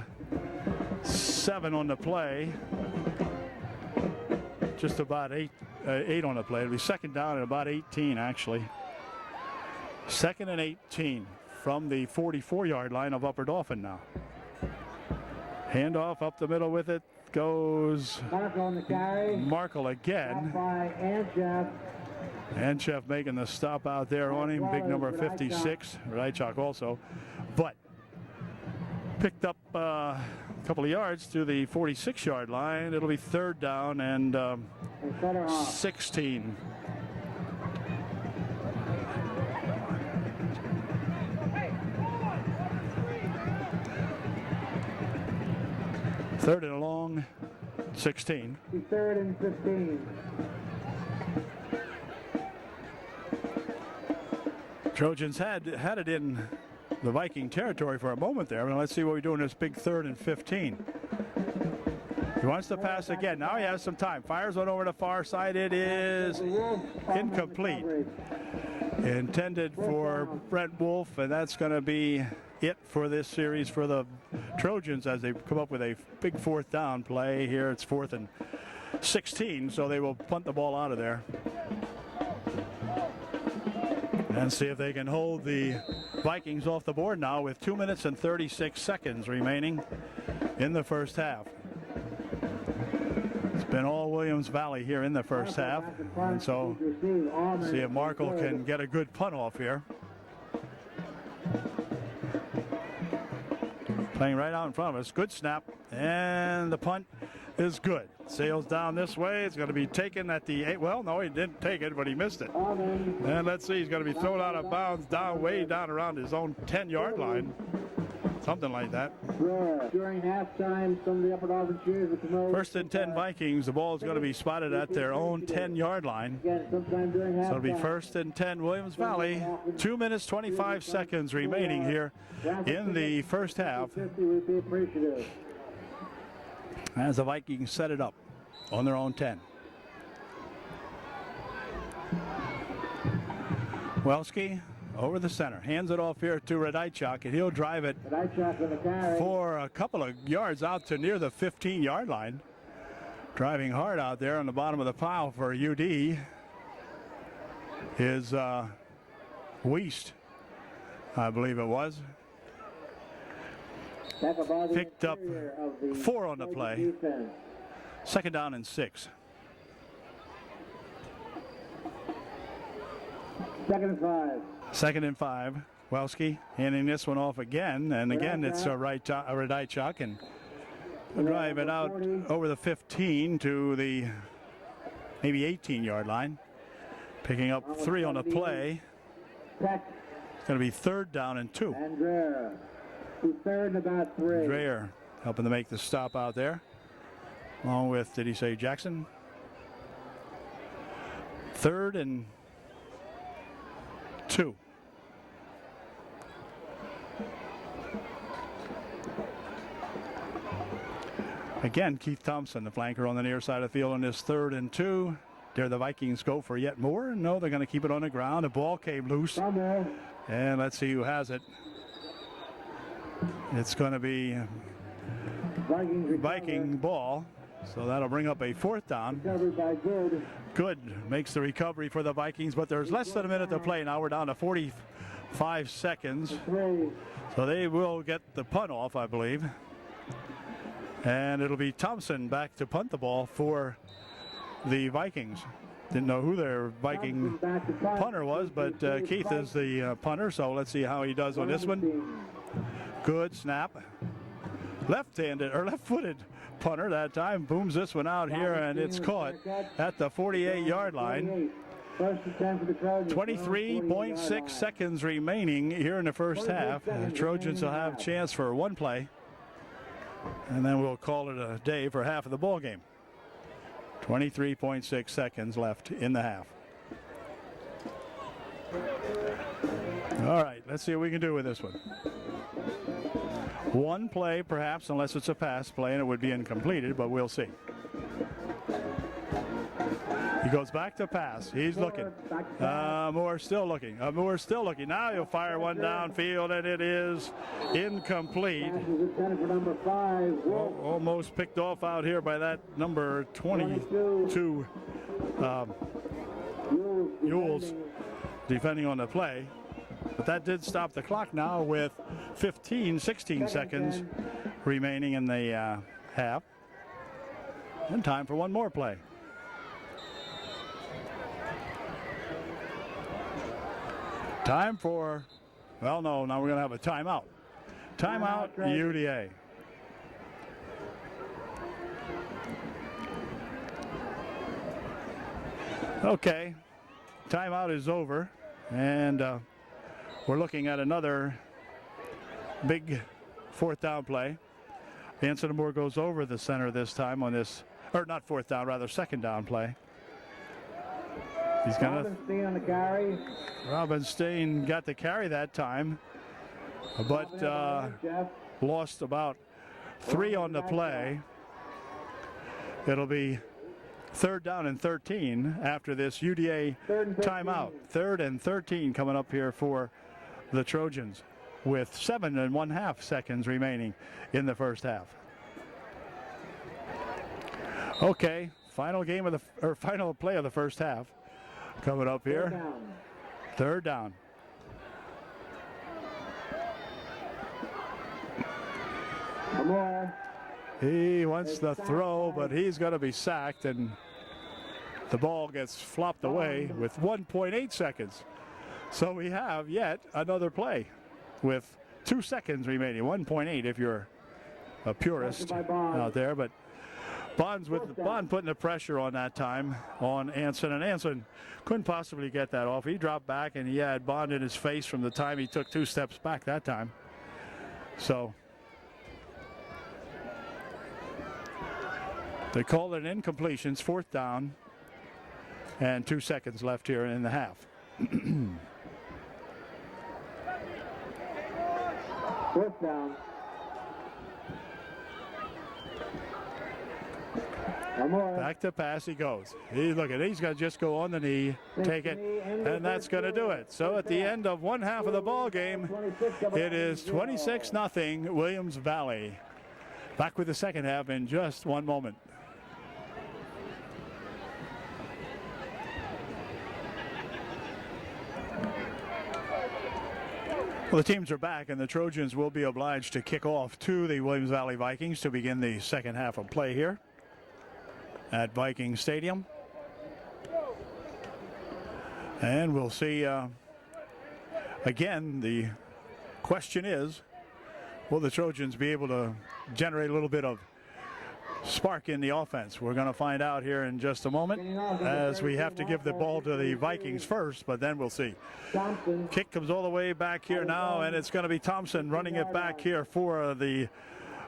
7 on the play. Just about 8 on the play. It'll be 2nd down at about 18, actually. 2nd and 18 from the 44-yard line of Upper Dauphin now. Handoff up the middle with it. Goes Markle again. Anchev making the stop out there on him. Big number 56. Radaichuk also. But picked up a couple of yards to the 46-yard line. It'll be 3rd down and 16. Third and a long, 16. 3rd and 15. Trojans had it in the Viking territory for a moment there. Let's see what we do in this big 3rd and 15. He wants to pass again. Now he has some time. Fires one over the far side. It is incomplete. Intended for Brent Wolf, and that's going to be it for this series for the Trojans as they come up with a big 4th down play. Here it's 4th and 16, so they will punt the ball out of there and see if they can hold the Vikings off the board now with 2 minutes and 36 seconds remaining in the first half. It's been all Williams Valley here in the first half, and so see if Markle can get a good punt off here. Playing right out in front of us. Good snap, and the punt is good. Sails down this way. It's going to be taken at the 8. Well, no, he didn't take it, but he missed it. And let's see, he's going to be thrown out of bounds way down around his own 10-yard line. Something like that. During halftime, some of the Upper Dauphin cheers with the 1st and 10 Vikings. The ball is going to be spotted at their own 10-yard line. So it'll be 1st and 10 Williams Valley. 2 minutes, 25 seconds remaining here in the first half. As the Vikings set it up on their own 10. Welski over the center, hands it off here to Radaichuk, and he'll drive it for a couple of yards out to near the 15-yard line. Driving hard out there on the bottom of the pile for UD is Wiest, I believe it was. Picked up 4 on the play. 2nd down and 6. 2nd and 5. 2nd and 5. Welski handing this one off again, and again it's Radajczak, and we'll drive it out over the 15 to the maybe 18-yard line. Picking up 3 on the play. It's going to be 3rd down and 2. And Dreher, who's 3rd and about 3. Dreher helping to make the stop out there. Along with, did he say Jackson? 3rd and 2. Again, Keith Thompson, the flanker on the near side of the field on this 3rd and 2. Dare the Vikings go for yet more? No, they're going to keep it on the ground. The ball came loose. And let's see who has it. It's going to be Viking ball. So that'll bring up a 4th down. Good makes the recovery for the Vikings, but there's less than a minute to play. Now we're down to 45 seconds. So they will get the punt off, I believe. And it'll be Thompson back to punt the ball for the Vikings. Didn't know who their Viking punter was, but Keith is the punter, so let's see how he does on this one. Good snap. Left-handed or left-footed punter that time. Booms this one out here, and it's caught at the 48-yard line. 23.6 seconds remaining here in the first half. The Trojans will have a chance for one play, and then we'll call it a day for half of the ball game. 23.6 seconds left in the half. All right, let's see what we can do with this one. One play, perhaps, unless it's a pass play, and it would be incompleted, but we'll see. He goes back to pass. He's looking. Moore's still looking. Moore's still looking. Now he'll fire one downfield, and it is incomplete. Almost picked off out here by that number 22, Ewells, defending on the play. But that did stop the clock now with 16 seconds remaining in the half. And time for one more play. Time for, well, no, now we're going to have a timeout. Timeout, UDA. Okay, timeout is over, and we're looking at another big 4th down play. Anson Moore goes over the center this time on this, or not 4th down, rather 2nd down play. He's going to. Robinstein on the carry. Robinstein got the carry that time, but lost about 3 on the play. It'll be 3rd down and 13 after this UDA timeout. 3rd and 13 coming up here for the Trojans with 7.5 seconds remaining in the first half. Okay, final play of the first half coming up here. 3rd down. He wants the throw, but he's going to be sacked, and the ball gets flopped away with 1.8 seconds. So we have yet another play with 2 seconds remaining. 1.8 if you're a purist out there, but Bond putting the pressure on that time on Anson, and Anson couldn't possibly get that off. He dropped back, and he had Bond in his face from the time he took 2 steps back that time. So they called it an incompletion. It's 4th down and 2 seconds left here in the half. 4th down. Back to pass he goes. He's going to just go on the knee, take it, and that's going to do it. So at the end of one half of the ball game, it is 26-0 Williams Valley. Back with the second half in just one moment. Well, the teams are back, and the Trojans will be obliged to kick off to the Williams Valley Vikings to begin the second half of play here at Viking Stadium. And we'll see a again, the question is, will the Trojans be able to generate a little bit of spark in the offense? We're going to find out here in just a moment, as we have to give the ball to the Vikings first, but then we'll see. Kick comes all the way back here now, and it's going to be Thompson running it back here for the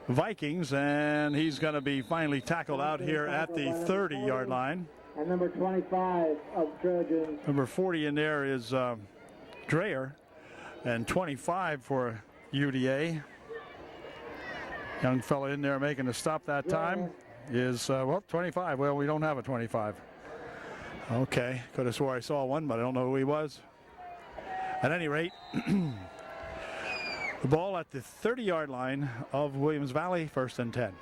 Vikings, and he's going to be finally tackled out here at the 30-yard line. And number 25 of Trojans. Number 40 in there is Dreyer, and 25 for UDA. Young fella in there making the stop that time is, 25. Well, we don't have a 25. Okay, could have swore I saw one, but I don't know who he was. At any rate, the ball at the 30-yard line of Williams Valley, 1st and 10.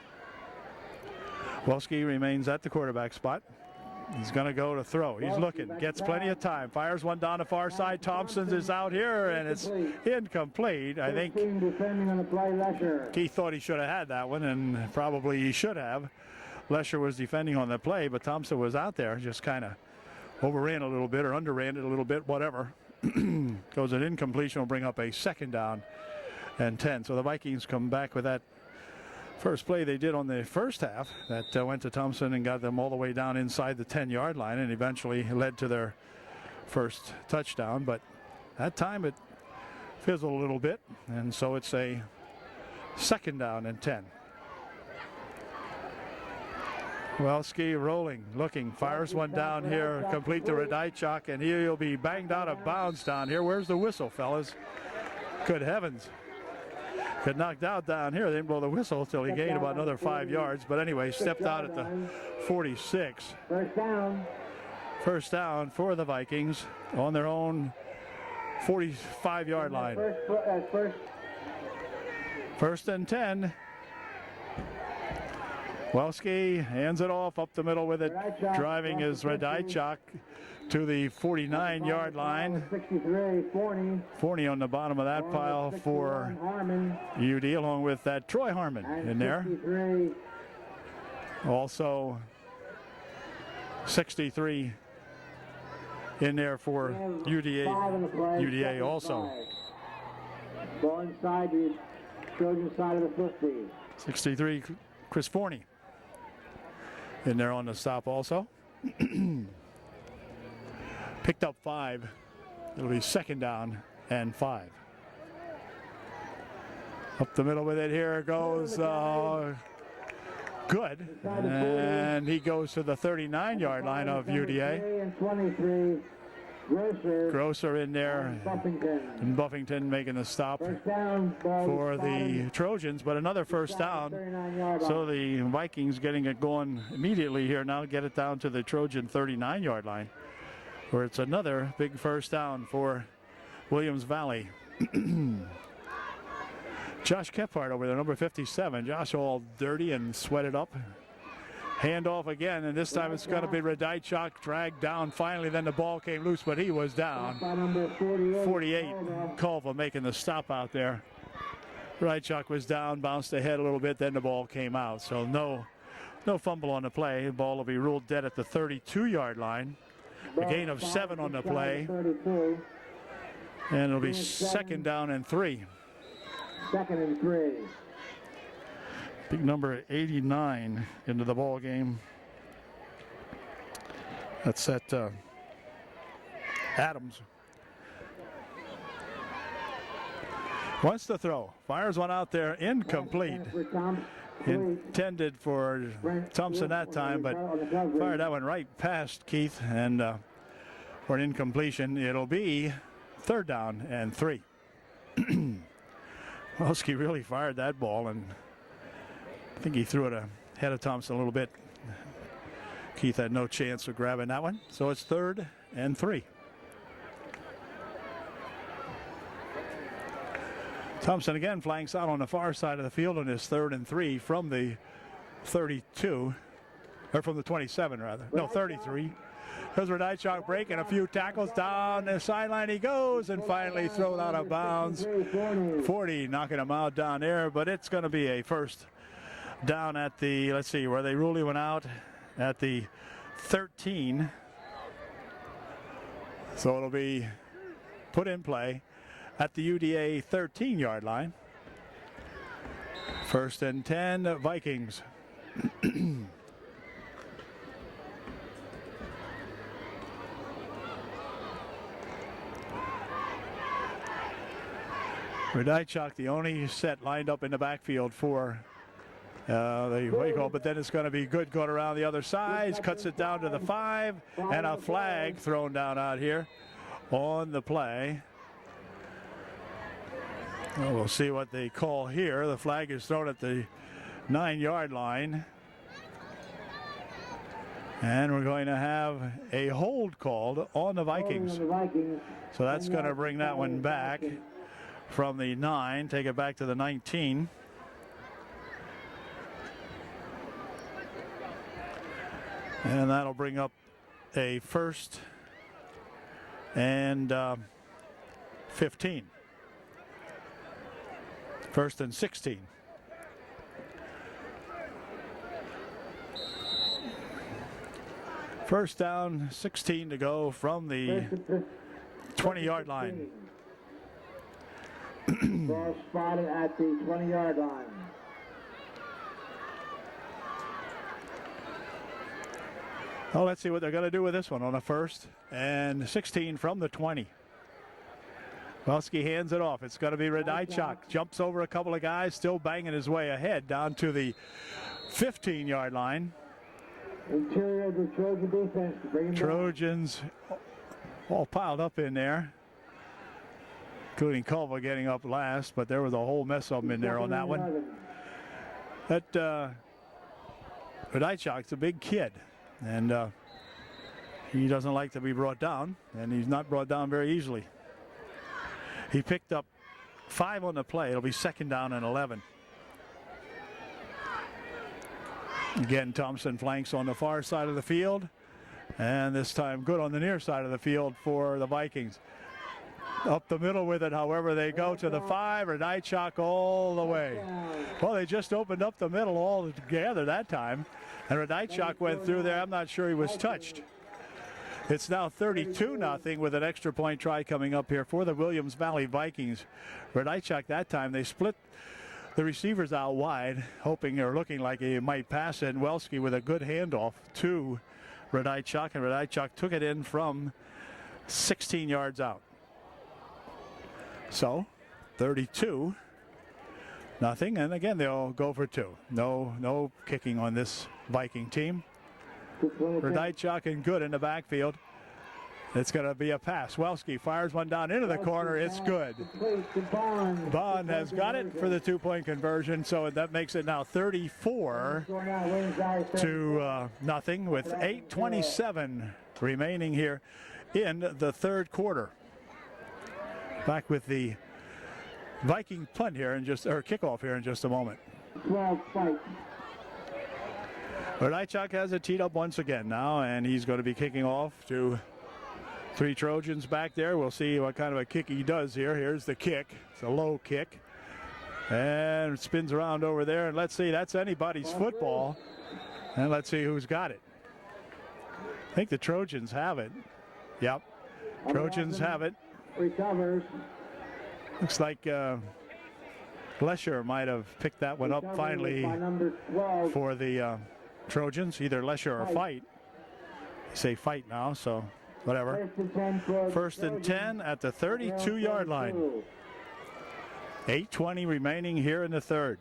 Welski remains at the quarterback spot. He's going to go to throw. He's looking, gets plenty of time. Fires one down the far side. Thompson's is out here, and it's incomplete. I think Keith thought he should have had that one, and probably he should have. Lesher was defending on the play, but Thompson was out there, just kind of overran a little bit or underran it a little bit, whatever. Goes an incompletion, will bring up a 2nd down and 10. So the Vikings come back with that first play they did on the first half that went to Thompson and got them all the way down inside the 10-yard line, and eventually led to their first touchdown. But that time it fizzled a little bit, and so it's a 2nd down and 10. Welski rolling, looking, fires one down here, complete to Radaichuk, and he'll be banged out of bounds down here. Where's the whistle, fellas? Good heavens. Got knocked out down here. They didn't blow the whistle until he gained about another 5 yards. But anyway, stepped out at the 46. First down for the Vikings on their own 45-yard line. 1st and 10. Welski hands it off up the middle with it. Driving is Radaichuk to the 49-yard line. 40 on the bottom of that pile for UD, along with that Troy Harmon in there. Also 63 in there for UDA also. Ball inside the Trojan side of the 50. 63 Chris Forney in there on the stop also. Picked up 5. It'll be 2nd down and 5. Up the middle with it. Here goes good. And he goes to the 39-yard line of UDA. Grosser in there. And Buffington making the stop for the Trojans, but another first down. So the Vikings getting it going immediately here. Now get it down to the Trojan 39-yard line, where it's another big first down for Williams Valley. Josh Kephart over there, number 57. Josh all dirty and sweated up. Handoff again, and this time it's going to be Radaichuk dragged down finally. Then the ball came loose, but he was down. 48, Culva making the stop out there. Radaichuk was down, bounced ahead a little bit, then the ball came out. So no fumble on the play. The ball will be ruled dead at the 32-yard line. A gain of 7 on the play. And it'll be 2nd down and 3. 2nd and 3. Big number 89 into the ball game. That's at Adams. Wants to throw. Fires one out there, incomplete. Intended for Thompson that time, but fired that one right past Keith, and for an incompletion. It'll be 3rd down and 3. Welski really fired that ball, and I think he threw it ahead of Thompson a little bit. Keith had no chance of grabbing that one. So it's 3rd and 3. Thompson again flanks out on the far side of the field on his 3rd and 3 from the 32, or from the 27 rather. No, 33. There's Radaichuk breaking a few tackles. Down the sideline he goes, and finally thrown out of bounds. 40 knocking him out down there, but it's going to be a first down at the, let's see, where they ruled him out at the 13. So it'll be put in play at the UDA 13-yard line. 1st and 10, Vikings. Radaichuk, the only set lined up in the backfield for the Waco, but then it's going to be good going around the other side. Cuts it down to the 5, and a flag thrown down out here on the play. Well, we'll see what they call here. The flag is thrown at the 9-yard line. And we're going to have a hold called on the Vikings. So that's going to bring that one back from the 9, take it back to the 19. And that'll bring up a 1st and 15. 1st and 16. First down, 16 to go from the 20-yard line. Ball spotted at the 20-yard line. Oh, let's see what they're going to do with this one on a 1st and 16 from the 20. Welski hands it off. It's going to be Radaichuk. Jumps over a couple of guys, still banging his way ahead down to the 15-yard line. Interior of the Trojan defense. Trojans all piled up in there, including Culva getting up last, but there was a whole mess of them in there on that one. That Radaichuk's a big kid, and he doesn't like to be brought down, and he's not brought down very easily. He picked up 5 on the play. It'll be 2nd down and 11. Again, Thompson flanks on the far side of the field, and this time good on the near side of the field for the Vikings. Up the middle with it, however, they go to the 5, Radaichuk all the way. Well, they just opened up the middle all together that time, and Radaichuk went through there. I'm not sure he was touched. It's now 32-0 with an extra point try coming up here for the Williams Valley Vikings. Radaichuk that time, they split the receivers out wide, hoping or looking like he might pass it. And Welski with a good handoff to Radaichuk, and Radaichuk took it in from 16 yards out. So 32-0, and again they'll go for 2. No kicking on this Viking team. Radaichuk and good in the backfield. It's going to be a pass. Welski fires one down into the corner. It's good. Bond has got it for the 2-point conversion, so that makes it now 34-0 with 8:27 remaining here in the 3rd quarter. Back with the Viking punt here kickoff here in just a moment. Radaichuk has it teed up once again now, and he's going to be kicking off to 3 Trojans back there. We'll see what kind of a kick he does here. Here's the kick. It's a low kick. And it spins around over there. And let's see, that's anybody's football. And let's see who's got it. I think the Trojans have it. Yep. Trojans have it. Recovers. Looks like Lesher might have picked that one up finally for the Trojans. Either Lesher or Fight. They say Fight now, so whatever. 1st and 10 at the 32-yard line. 8:20 remaining here in the 3rd.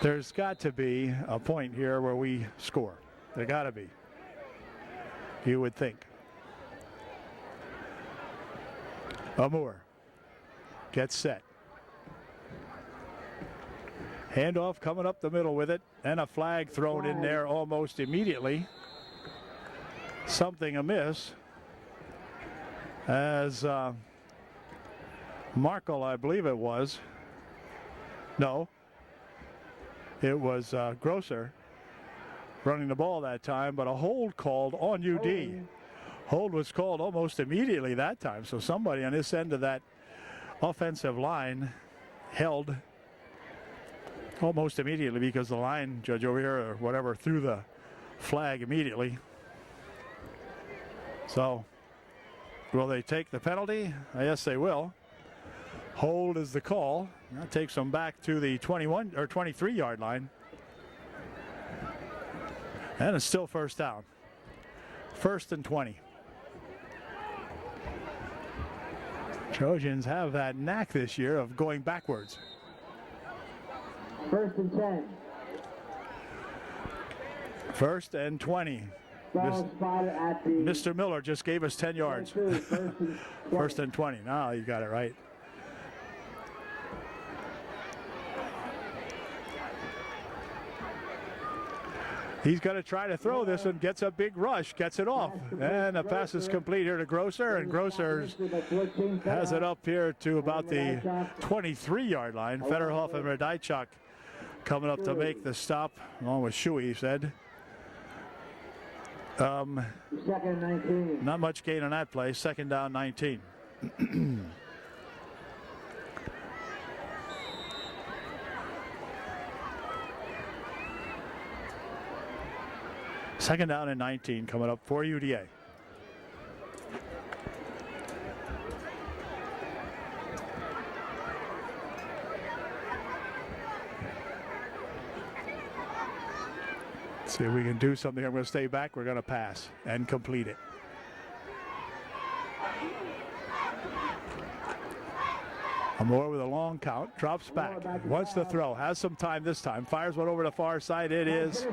There's got to be a point here where we score. There got to be. You would think. Amour gets set. Handoff coming up the middle with it, and a flag thrown in there almost immediately. Something amiss as Markle, I believe it was. No, it was Grosser running the ball that time, but a hold called on UD. Hold was called almost immediately that time, so somebody on this end of that offensive line held almost immediately because the line judge over here or whatever threw the flag immediately. So Will they take the penalty? Yes, they will. Hold is the call. That takes them back to the 21 or 23-yard line. And it's still first down. 1st and 20. Trojans have that knack this year of going backwards. 1st and 10. 1st and 20. Mr. Miller just gave us 10 yards. 1st and 20. Now you got it right. He's going to try to throw this and gets a big rush, gets it off. And the pass is complete here to Grosser, and Grosser has it up here to about the 23-yard line. Federhoff and Radajczak coming up to make the stop, along with Shuey, he said. 2nd and 19. Not much gain on that play. 2nd down, 19. Second down and 19 coming up for UDA. Let's see if we can do something. I'm going to stay back. We're going to pass and complete it. Moore with a long count, drops back, wants to throw, has some time this time, fires one over the far side. It is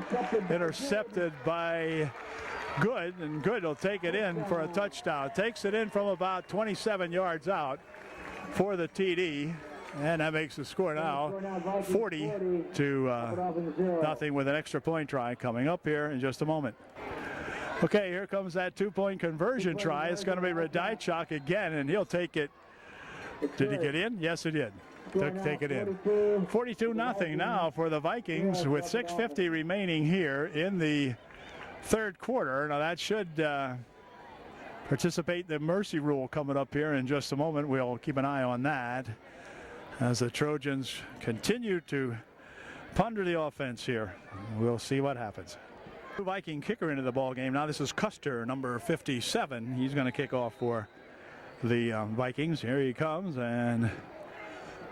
intercepted by Good, and Good will take it in for a touchdown. Takes it in from about 27 yards out for the TD, and that makes the score now 40 to nothing, with an extra point try coming up here in just a moment. Okay, here comes that 2-point conversion try. It's going to be Radajczak again, and he'll take it. Did he get in? Yes, he did. Take it in. 42-0 now for the Vikings with 6:50 remaining here in the third quarter. Now that should participate in the mercy rule coming up here in just a moment. We'll keep an eye on that as the Trojans continue to ponder the offense here. We'll see what happens. Viking kicker into the ball game. Now this is Custer, number 57. He's going to kick off for the Vikings. Here he comes, and a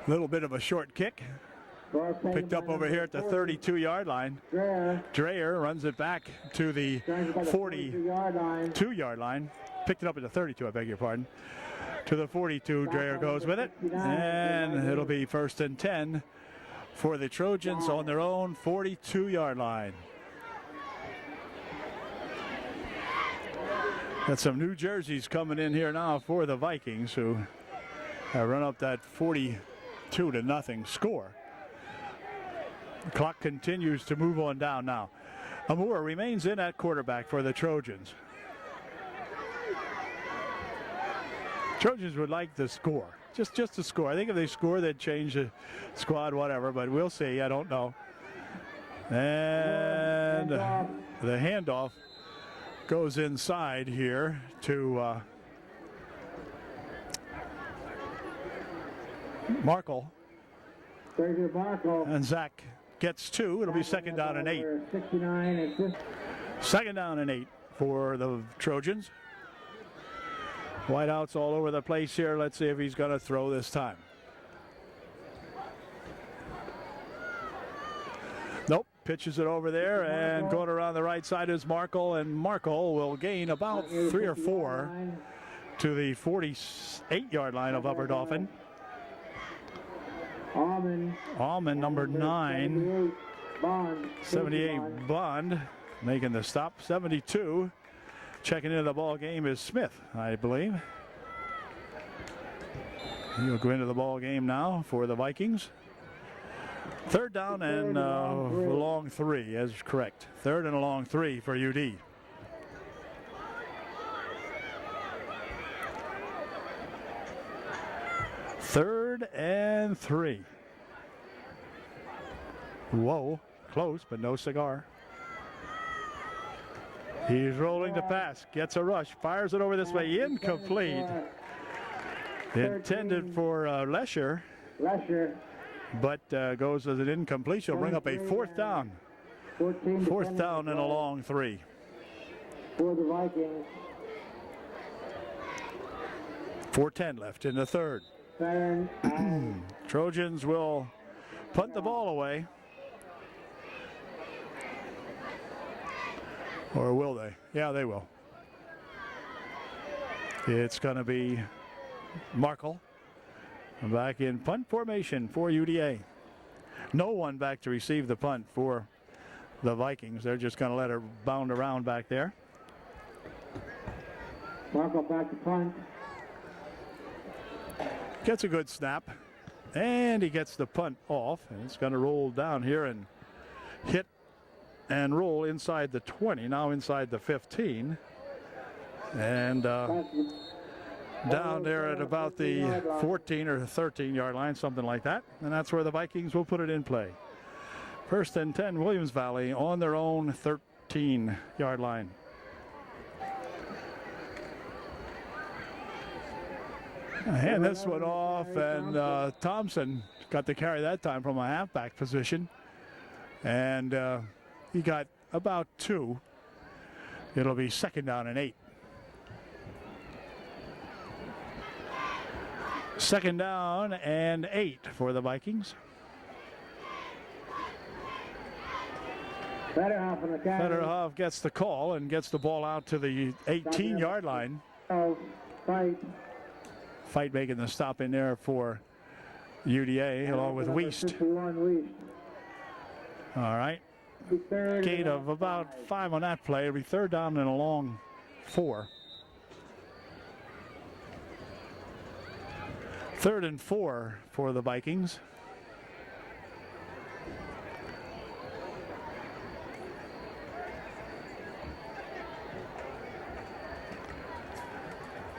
little bit of a short kick. Picked up over here at the 32-yard line. Dreyer runs it back to the 42-yard line. Picked it up at the 32, I beg your pardon. To the 42, Dreyer goes with it. And it'll be 1st and 10 for the Trojans on their own 42-yard line. Got some new jerseys coming in here now for the Vikings, who have run up that 42-0 score. The clock continues to move on down now. Amour remains in at quarterback for the Trojans. Trojans would like the score, just the score. I think if they score, they'd change the squad, whatever, but we'll see. I don't know. And the handoff goes inside here to Markle. And Zach gets 2. It'll be 2nd down and 8. 2nd down and 8 for the Trojans. Wideouts all over the place here. Let's see if he's going to throw this time. Nope. Pitches it over there, and going around the right side is Markle, and Markle will gain about 3 or 4 to the 48-yard line of Upper Dauphin. Almond, number 9, 78 Bond, making the stop. 72, checking into the ball game is Smith, I believe. He'll go into the ball game now for the Vikings. 3rd down and a long 3 is correct. 3rd and a long 3 for UD. Third and 3. Whoa, close, but no cigar. He's rolling the pass, gets a rush, fires it over this way, incomplete. Intended for Lesher. But goes as an incompletion. Will bring up a 4th down. 4th down and a long 3. For the Vikings. 4:10 left in the third. Trojans will punt the ball away. Or will they? Yeah, they will. It's going to be Markle back in punt formation for UDA. No one back to receive the punt for the Vikings. They're just going to let it bound around back there. Markle back to punt. Gets a good snap, and he gets the punt off, and it's going to roll down here and hit and roll inside the 20, now inside the 15, and down there at about the 14 or 13 yard line, something like that, and that's where the Vikings will put it in play. 1st and 10, Williams Valley on their own 13 yard line. Hand this one off, and Thompson got to carry that time from a halfback position, and he got about 2. It'll be 2nd down and 8. 2nd down and 8 for the Federhoff gets the call and gets the ball out to the 18-yard line. Fight making the stop in there for UDA along with Wiest. All right. Gain of about 5 on that play. It'll be 3rd down and a long 4. 3rd and 4 for the Vikings.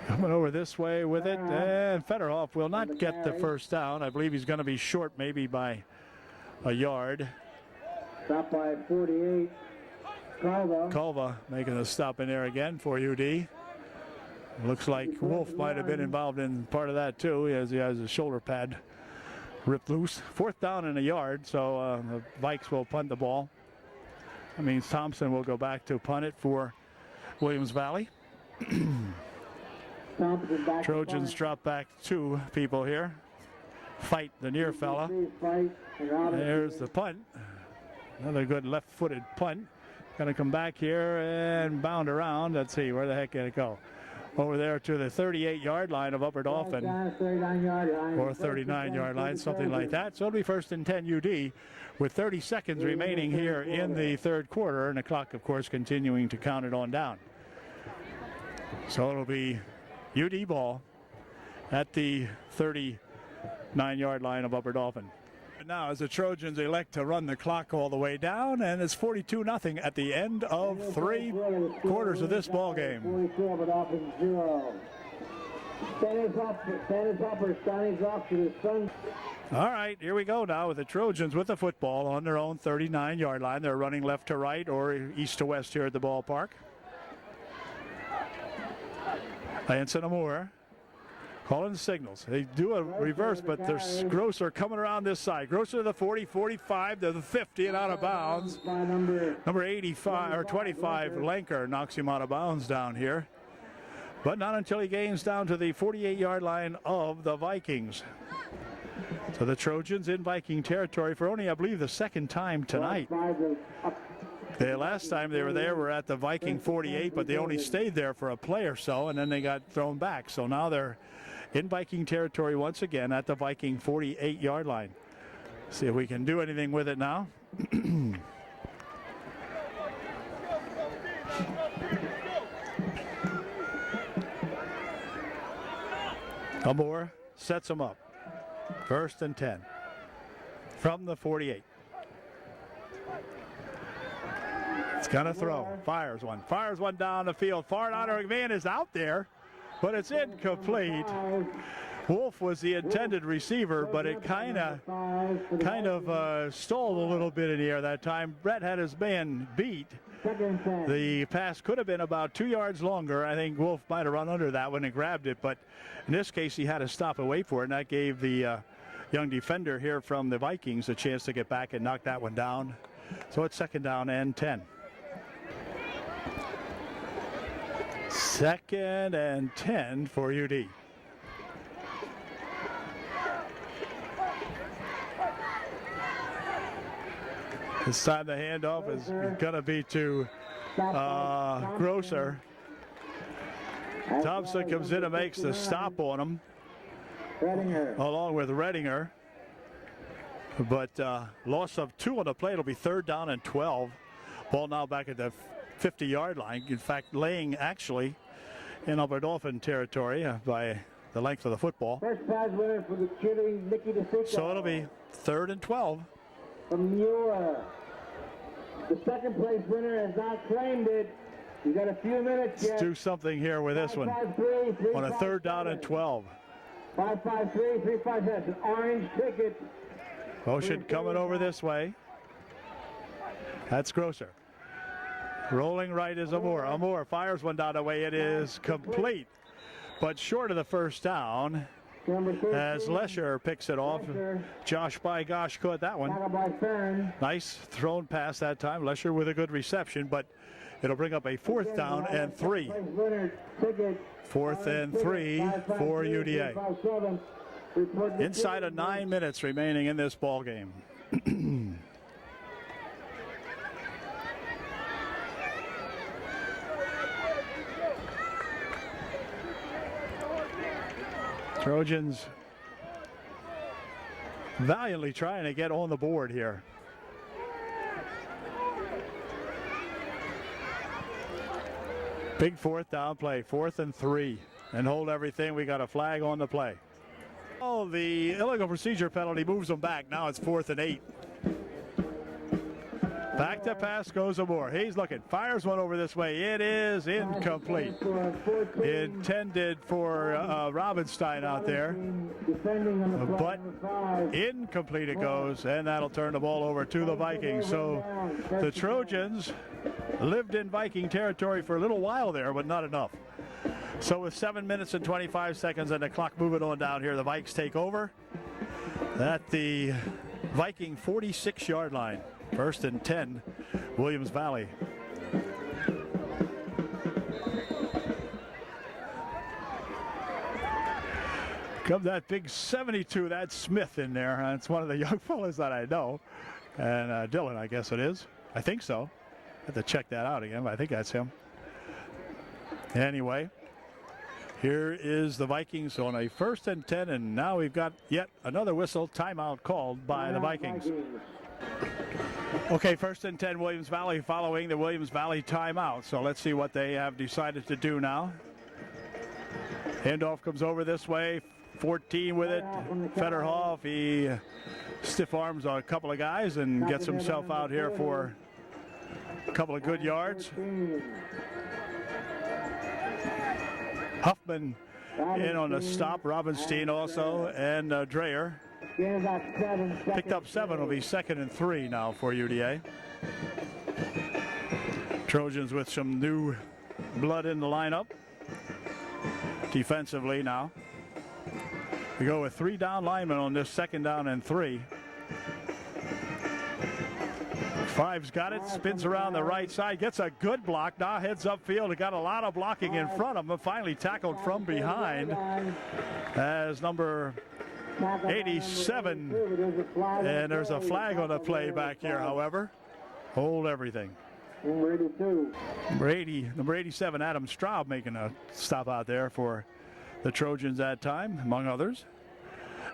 Coming over this way with it, and Federhoff will not get the 1st down. I believe he's going to be short maybe by a yard. Stop by 48. Culva making a stop in there again for UD. Looks like Wolf might have been involved in part of that too, as he has his shoulder pad ripped loose. 4th down and a yard, so the Vikes will punt the ball. That means Thompson will go back to punt it for Williams Valley. Trojans drop back 2 people here. Fight the near fella. There's the punt. Another good left-footed punt. Going to come back here and bound around. Let's see, where the heck can it go? Over there to the 38-yard line of Upper Dauphin. Or 39-yard line, something like that. So it'll be 1st and 10 UD with 30 seconds remaining here in the 3rd quarter. And the clock, of course, continuing to count it on down. So it'll be UD ball at the 39-yard line of Upper Dauphin. Now as the Trojans elect to run the clock all the way down, and it's 42-0 at the end of 3 quarters of this ball game. All right, here we go now with the Trojans with the football on their own 39-yard line. They're running left to right or east to west here at the ballpark. Hanson Moore calling the signals. They do a reverse, but there's Grosser coming around this side. Grosser to the 40, 45 to the 50 and out of bounds. Number 85 or 25, Lenker knocks him out of bounds down here. But not until he gains down to the 48-yard line of the Vikings. So the Trojans in Viking territory for only, I believe, the 2nd time tonight. The last time they were there were at the Viking 48, but they only stayed there for a play or so, and then they got thrown back. So now they're in Viking territory once again at the Viking 48-yard line. See if we can do anything with it now. Amore sets them up. 1st and 10 from the 48. It's gonna throw. Fires one down the field. Far out. McMahon is out there, but it's incomplete. Wolf was the intended receiver, but it kind of stalled a little bit in the air that time. Brett had his man beat. The pass could have been about 2 yards longer. I think Wolf might have run under that one and grabbed it, but in this case he had to stop and wait for it, and that gave the young defender here from the Vikings a chance to get back and knock that one down. So it's 2nd down and 10. 2nd and 10 for UD. This time the handoff is going to be to Grosser. Thompson comes in and makes the stop on him, along with Redinger. But loss of 2 on the play. It'll be 3rd down and 12. Ball now back at the 50-yard line. In fact, laying actually in Upper Dauphin territory by the length of the football. First prize winner for the cheerleading, Nikki DeSico. So it'll be 3rd and 12. From Muir. The second place winner has not claimed it. You got a few minutes yet. Let's do something here with this one. 553, On a 3rd down and 12. 553, 357. An orange ticket. Motion coming over this way. That's Grosser. Rolling right is Amor. Amor fires one down the way. It is complete, but short of the first down as Lesher picks it off. Josh Bygosh caught that one. Nice thrown pass that time. Lesher with a good reception, but it'll bring up a 4th down and 3. 4th and 3 for UDA. Inside of 9 minutes remaining in this ball game. Trojans valiantly trying to get on the board here. Big 4th down play, 4th and 3, and hold everything. We got a flag on the play. Oh, the illegal procedure penalty moves them back. Now it's 4th and 8. Back to pass goes Amor. He's looking, fires one over this way. It is incomplete. Intended for Robinstein out there, but incomplete it goes, and that'll turn the ball over to the Vikings. So the Trojans lived in Viking territory for a little while there, but not enough. So with 7 minutes and 25 seconds and the clock moving on down here, the Vikes take over at the Viking 46-yard line. 1st and 10, Williams Valley. Come that big 72, that's Smith in there. That's one of the young fellas that I know. And Dylan, I guess it is. I think so. I have to check that out again, but I think that's him. Anyway, here is the Vikings on a 1st and 10, and now we've got yet another whistle, timeout called by the Vikings. Okay, 1st and 10, Williams Valley following the Williams Valley timeout. So let's see what they have decided to do now. Handoff comes over this way, 14 with it. Federhoff, he stiff arms a couple of guys and gets himself out here for a couple of good yards. Huffman in on the stop, Robinstein also, and Dreyer. Picked up 7, will be 2nd and 3 now for UDA. Trojans with some new blood in the lineup. Defensively now. We go with 3 down linemen on this 2nd down and 3. Five's got it, spins around the right side, gets a good block, now heads upfield. He got a lot of blocking in front of him, finally tackled from behind as number 87, and there's a flag on the play back here, however. Hold everything. Number 87, Adam Straub, making a stop out there for the Trojans that time, among others.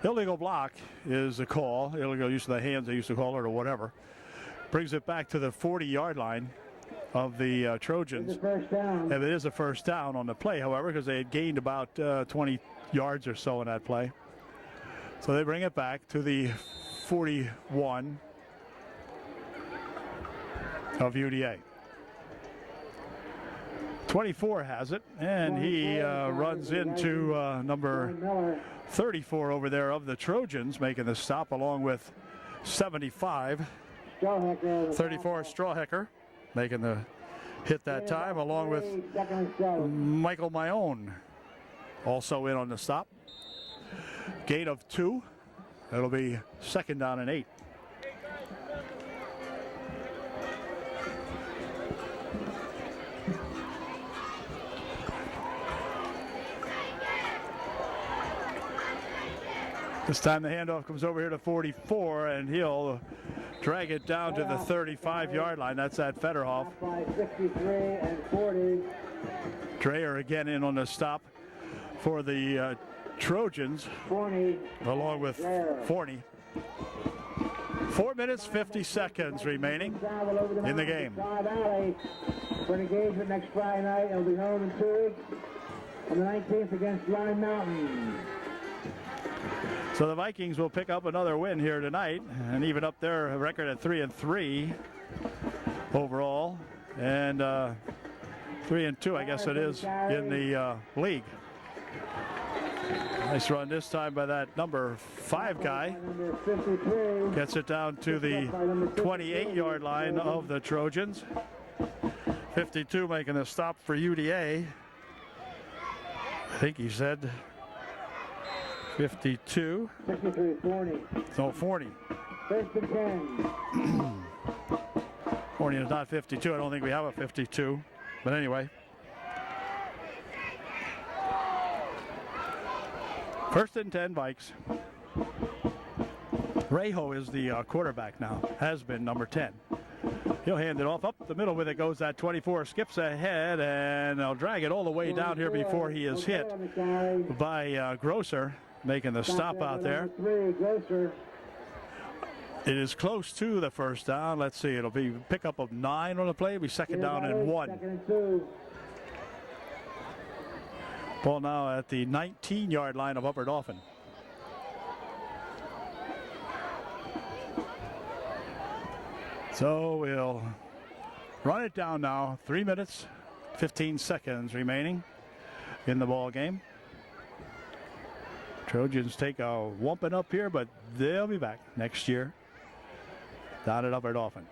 Illegal block is a call. Illegal use of the hands, they used to call it, or whatever. Brings it back to the 40-yard line of the Trojans. And it is a 1st down on the play, however, because they had gained about 20 yards or so in that play. So they bring it back to the 41 of UDA. 24 has it, and he runs into number 34 over there of the Trojans, making the stop along with 75. 34 Strawhecker making the hit that time, along with Michael Mayone also in on the stop. Gain of 2. It'll be 2nd down and 8. This time the handoff comes over here to 44, and he'll drag it down to the 35-yard line. That's at Federhoff. By 63 and 40. Dreyer again in on the stop for the Trojans, 40. along with Forney. 4 minutes, 50 seconds remaining in the game. For an engagement next Friday night, it'll be home in 2 weeks on the 19th against Line Mountain. So the Vikings will pick up another win here tonight and even up their record at 3-3 overall, and 3-2, I guess it is, in the league. Nice run this time by that number 5 guy. Gets it down to the 28-yard line of the Trojans. 52 making a stop for UDA. I think he said 52. 53, 40. No, 40. First and 10. 40 is not 52. I don't think we have a 52. But anyway. First and 10, Vikes. Rejo is the quarterback now. Has been number 10. He'll hand it off up the middle with it goes that 24. Skips ahead and they'll drag it all the way down here before he is hit by Grosser, making the stop out there. It is close to the first down. Let's see. It'll be pickup of 9 on the play. It'll be second down and 1. Ball now at the 19-yard line of Upper Dauphin. So we'll run it down now. 3 minutes, 15 seconds remaining in the ball game. Trojans take a whumping up here, but they'll be back next year down at Upper Dauphin.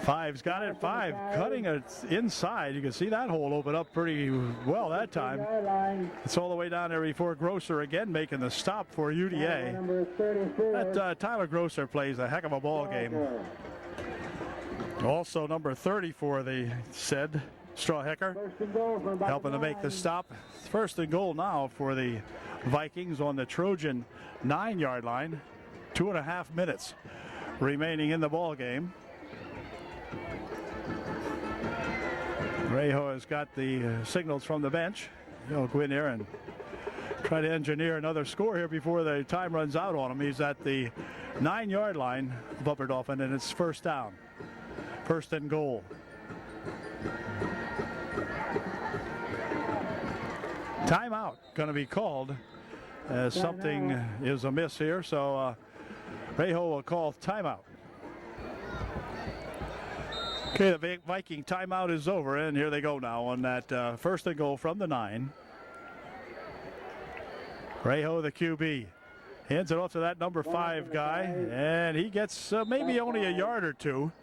5's got it. 5 cutting it inside. You can see that hole open up pretty well that time. It's all the way down there before Grosser again making the stop for UDA. That Tyler Grosser plays a heck of a ball game. Also number 30 for the said Strawhecker, helping to make the stop. First and goal now for the Vikings on the Trojan 9-yard line. 2.5 minutes remaining in the ball game. Rejo has got the signals from the bench. He'll go in there and try to engineer another score here before the time runs out on him. He's at the 9-yard line of Upper Dauphin, and it's first down. First and goal. Timeout going to be called as something is amiss here. So Rejo will call timeout. Okay, the Viking timeout is over, and here they go now on that first and goal from the 9. Rejo, the QB, hands it off to that number 5 guy, and he gets maybe only a yard or two.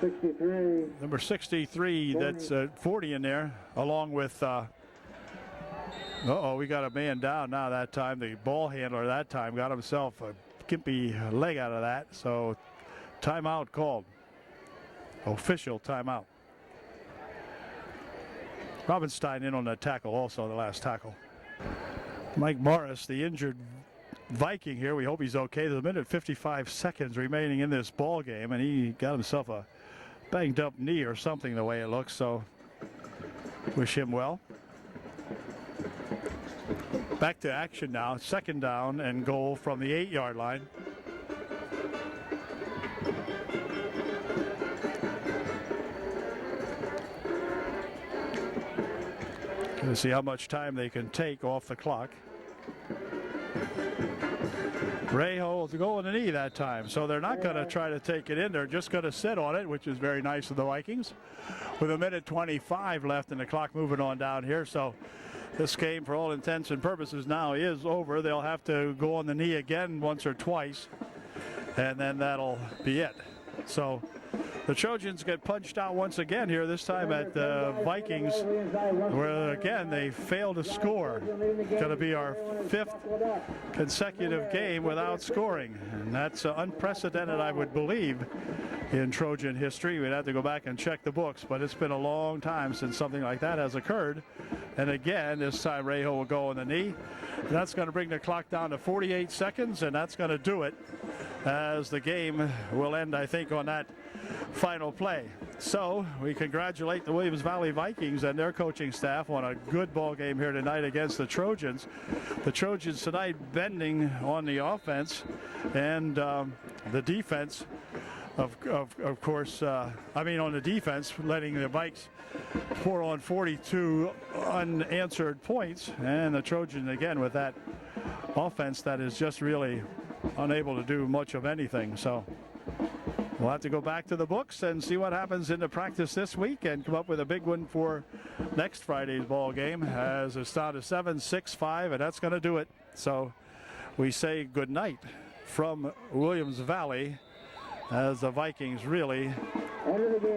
63. Number 63, that's 40 in there, along with, we got a man down now that time. The ball handler that time got himself a gimpy leg out of that, so timeout called. Official timeout. Robinstein in on the tackle also, the last tackle. Mike Morris, the injured Viking here. We hope he's okay. There's a minute 55 seconds remaining in this ball game, and he got himself a banged up knee or something the way it looks, so wish him well. Back to action now. Second down and goal from the 8-yard line. Going to see how much time they can take off the clock. Rejo will go on the knee that time, so they're not going to try to take it in. They're just going to sit on it, which is very nice of the Vikings. With a minute 25 left and the clock moving on down here, so this game, for all intents and purposes, now is over. They'll have to go on the knee again once or twice, and then that'll be it. So the Trojans get punched out once again here, this time at the Vikings, where again they fail to score. It's going to be our 5th consecutive game without scoring, and that's unprecedented, I would believe, in Trojan history. We'd have to go back and check the books, but it's been a long time since something like that has occurred. And again, this time Rejo will go on the knee. And that's going to bring the clock down to 48 seconds, and that's going to do it as the game will end, I think, on that final play. So we congratulate the Williams Valley Vikings and their coaching staff on a good ball game here tonight against the Trojans. The Trojans tonight bending on the offense and the defense. Of course, on the defense, letting the Vikes pour on 42 unanswered points, and the Trojans again with that offense that is just really unable to do much of anything. So we'll have to go back to the books and see what happens in the practice this week and come up with a big one for next Friday's ball game, as it's down to 7-6-5, and that's going to do it. So we say good night from Williams Valley, as the Vikings really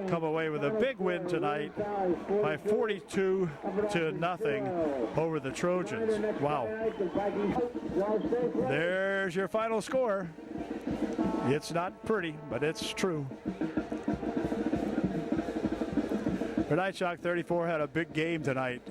come away with a big win tonight by 42-0 over the Trojans. Wow. There's your final score. It's not pretty, but it's true. Night Shock 34 had a big game tonight.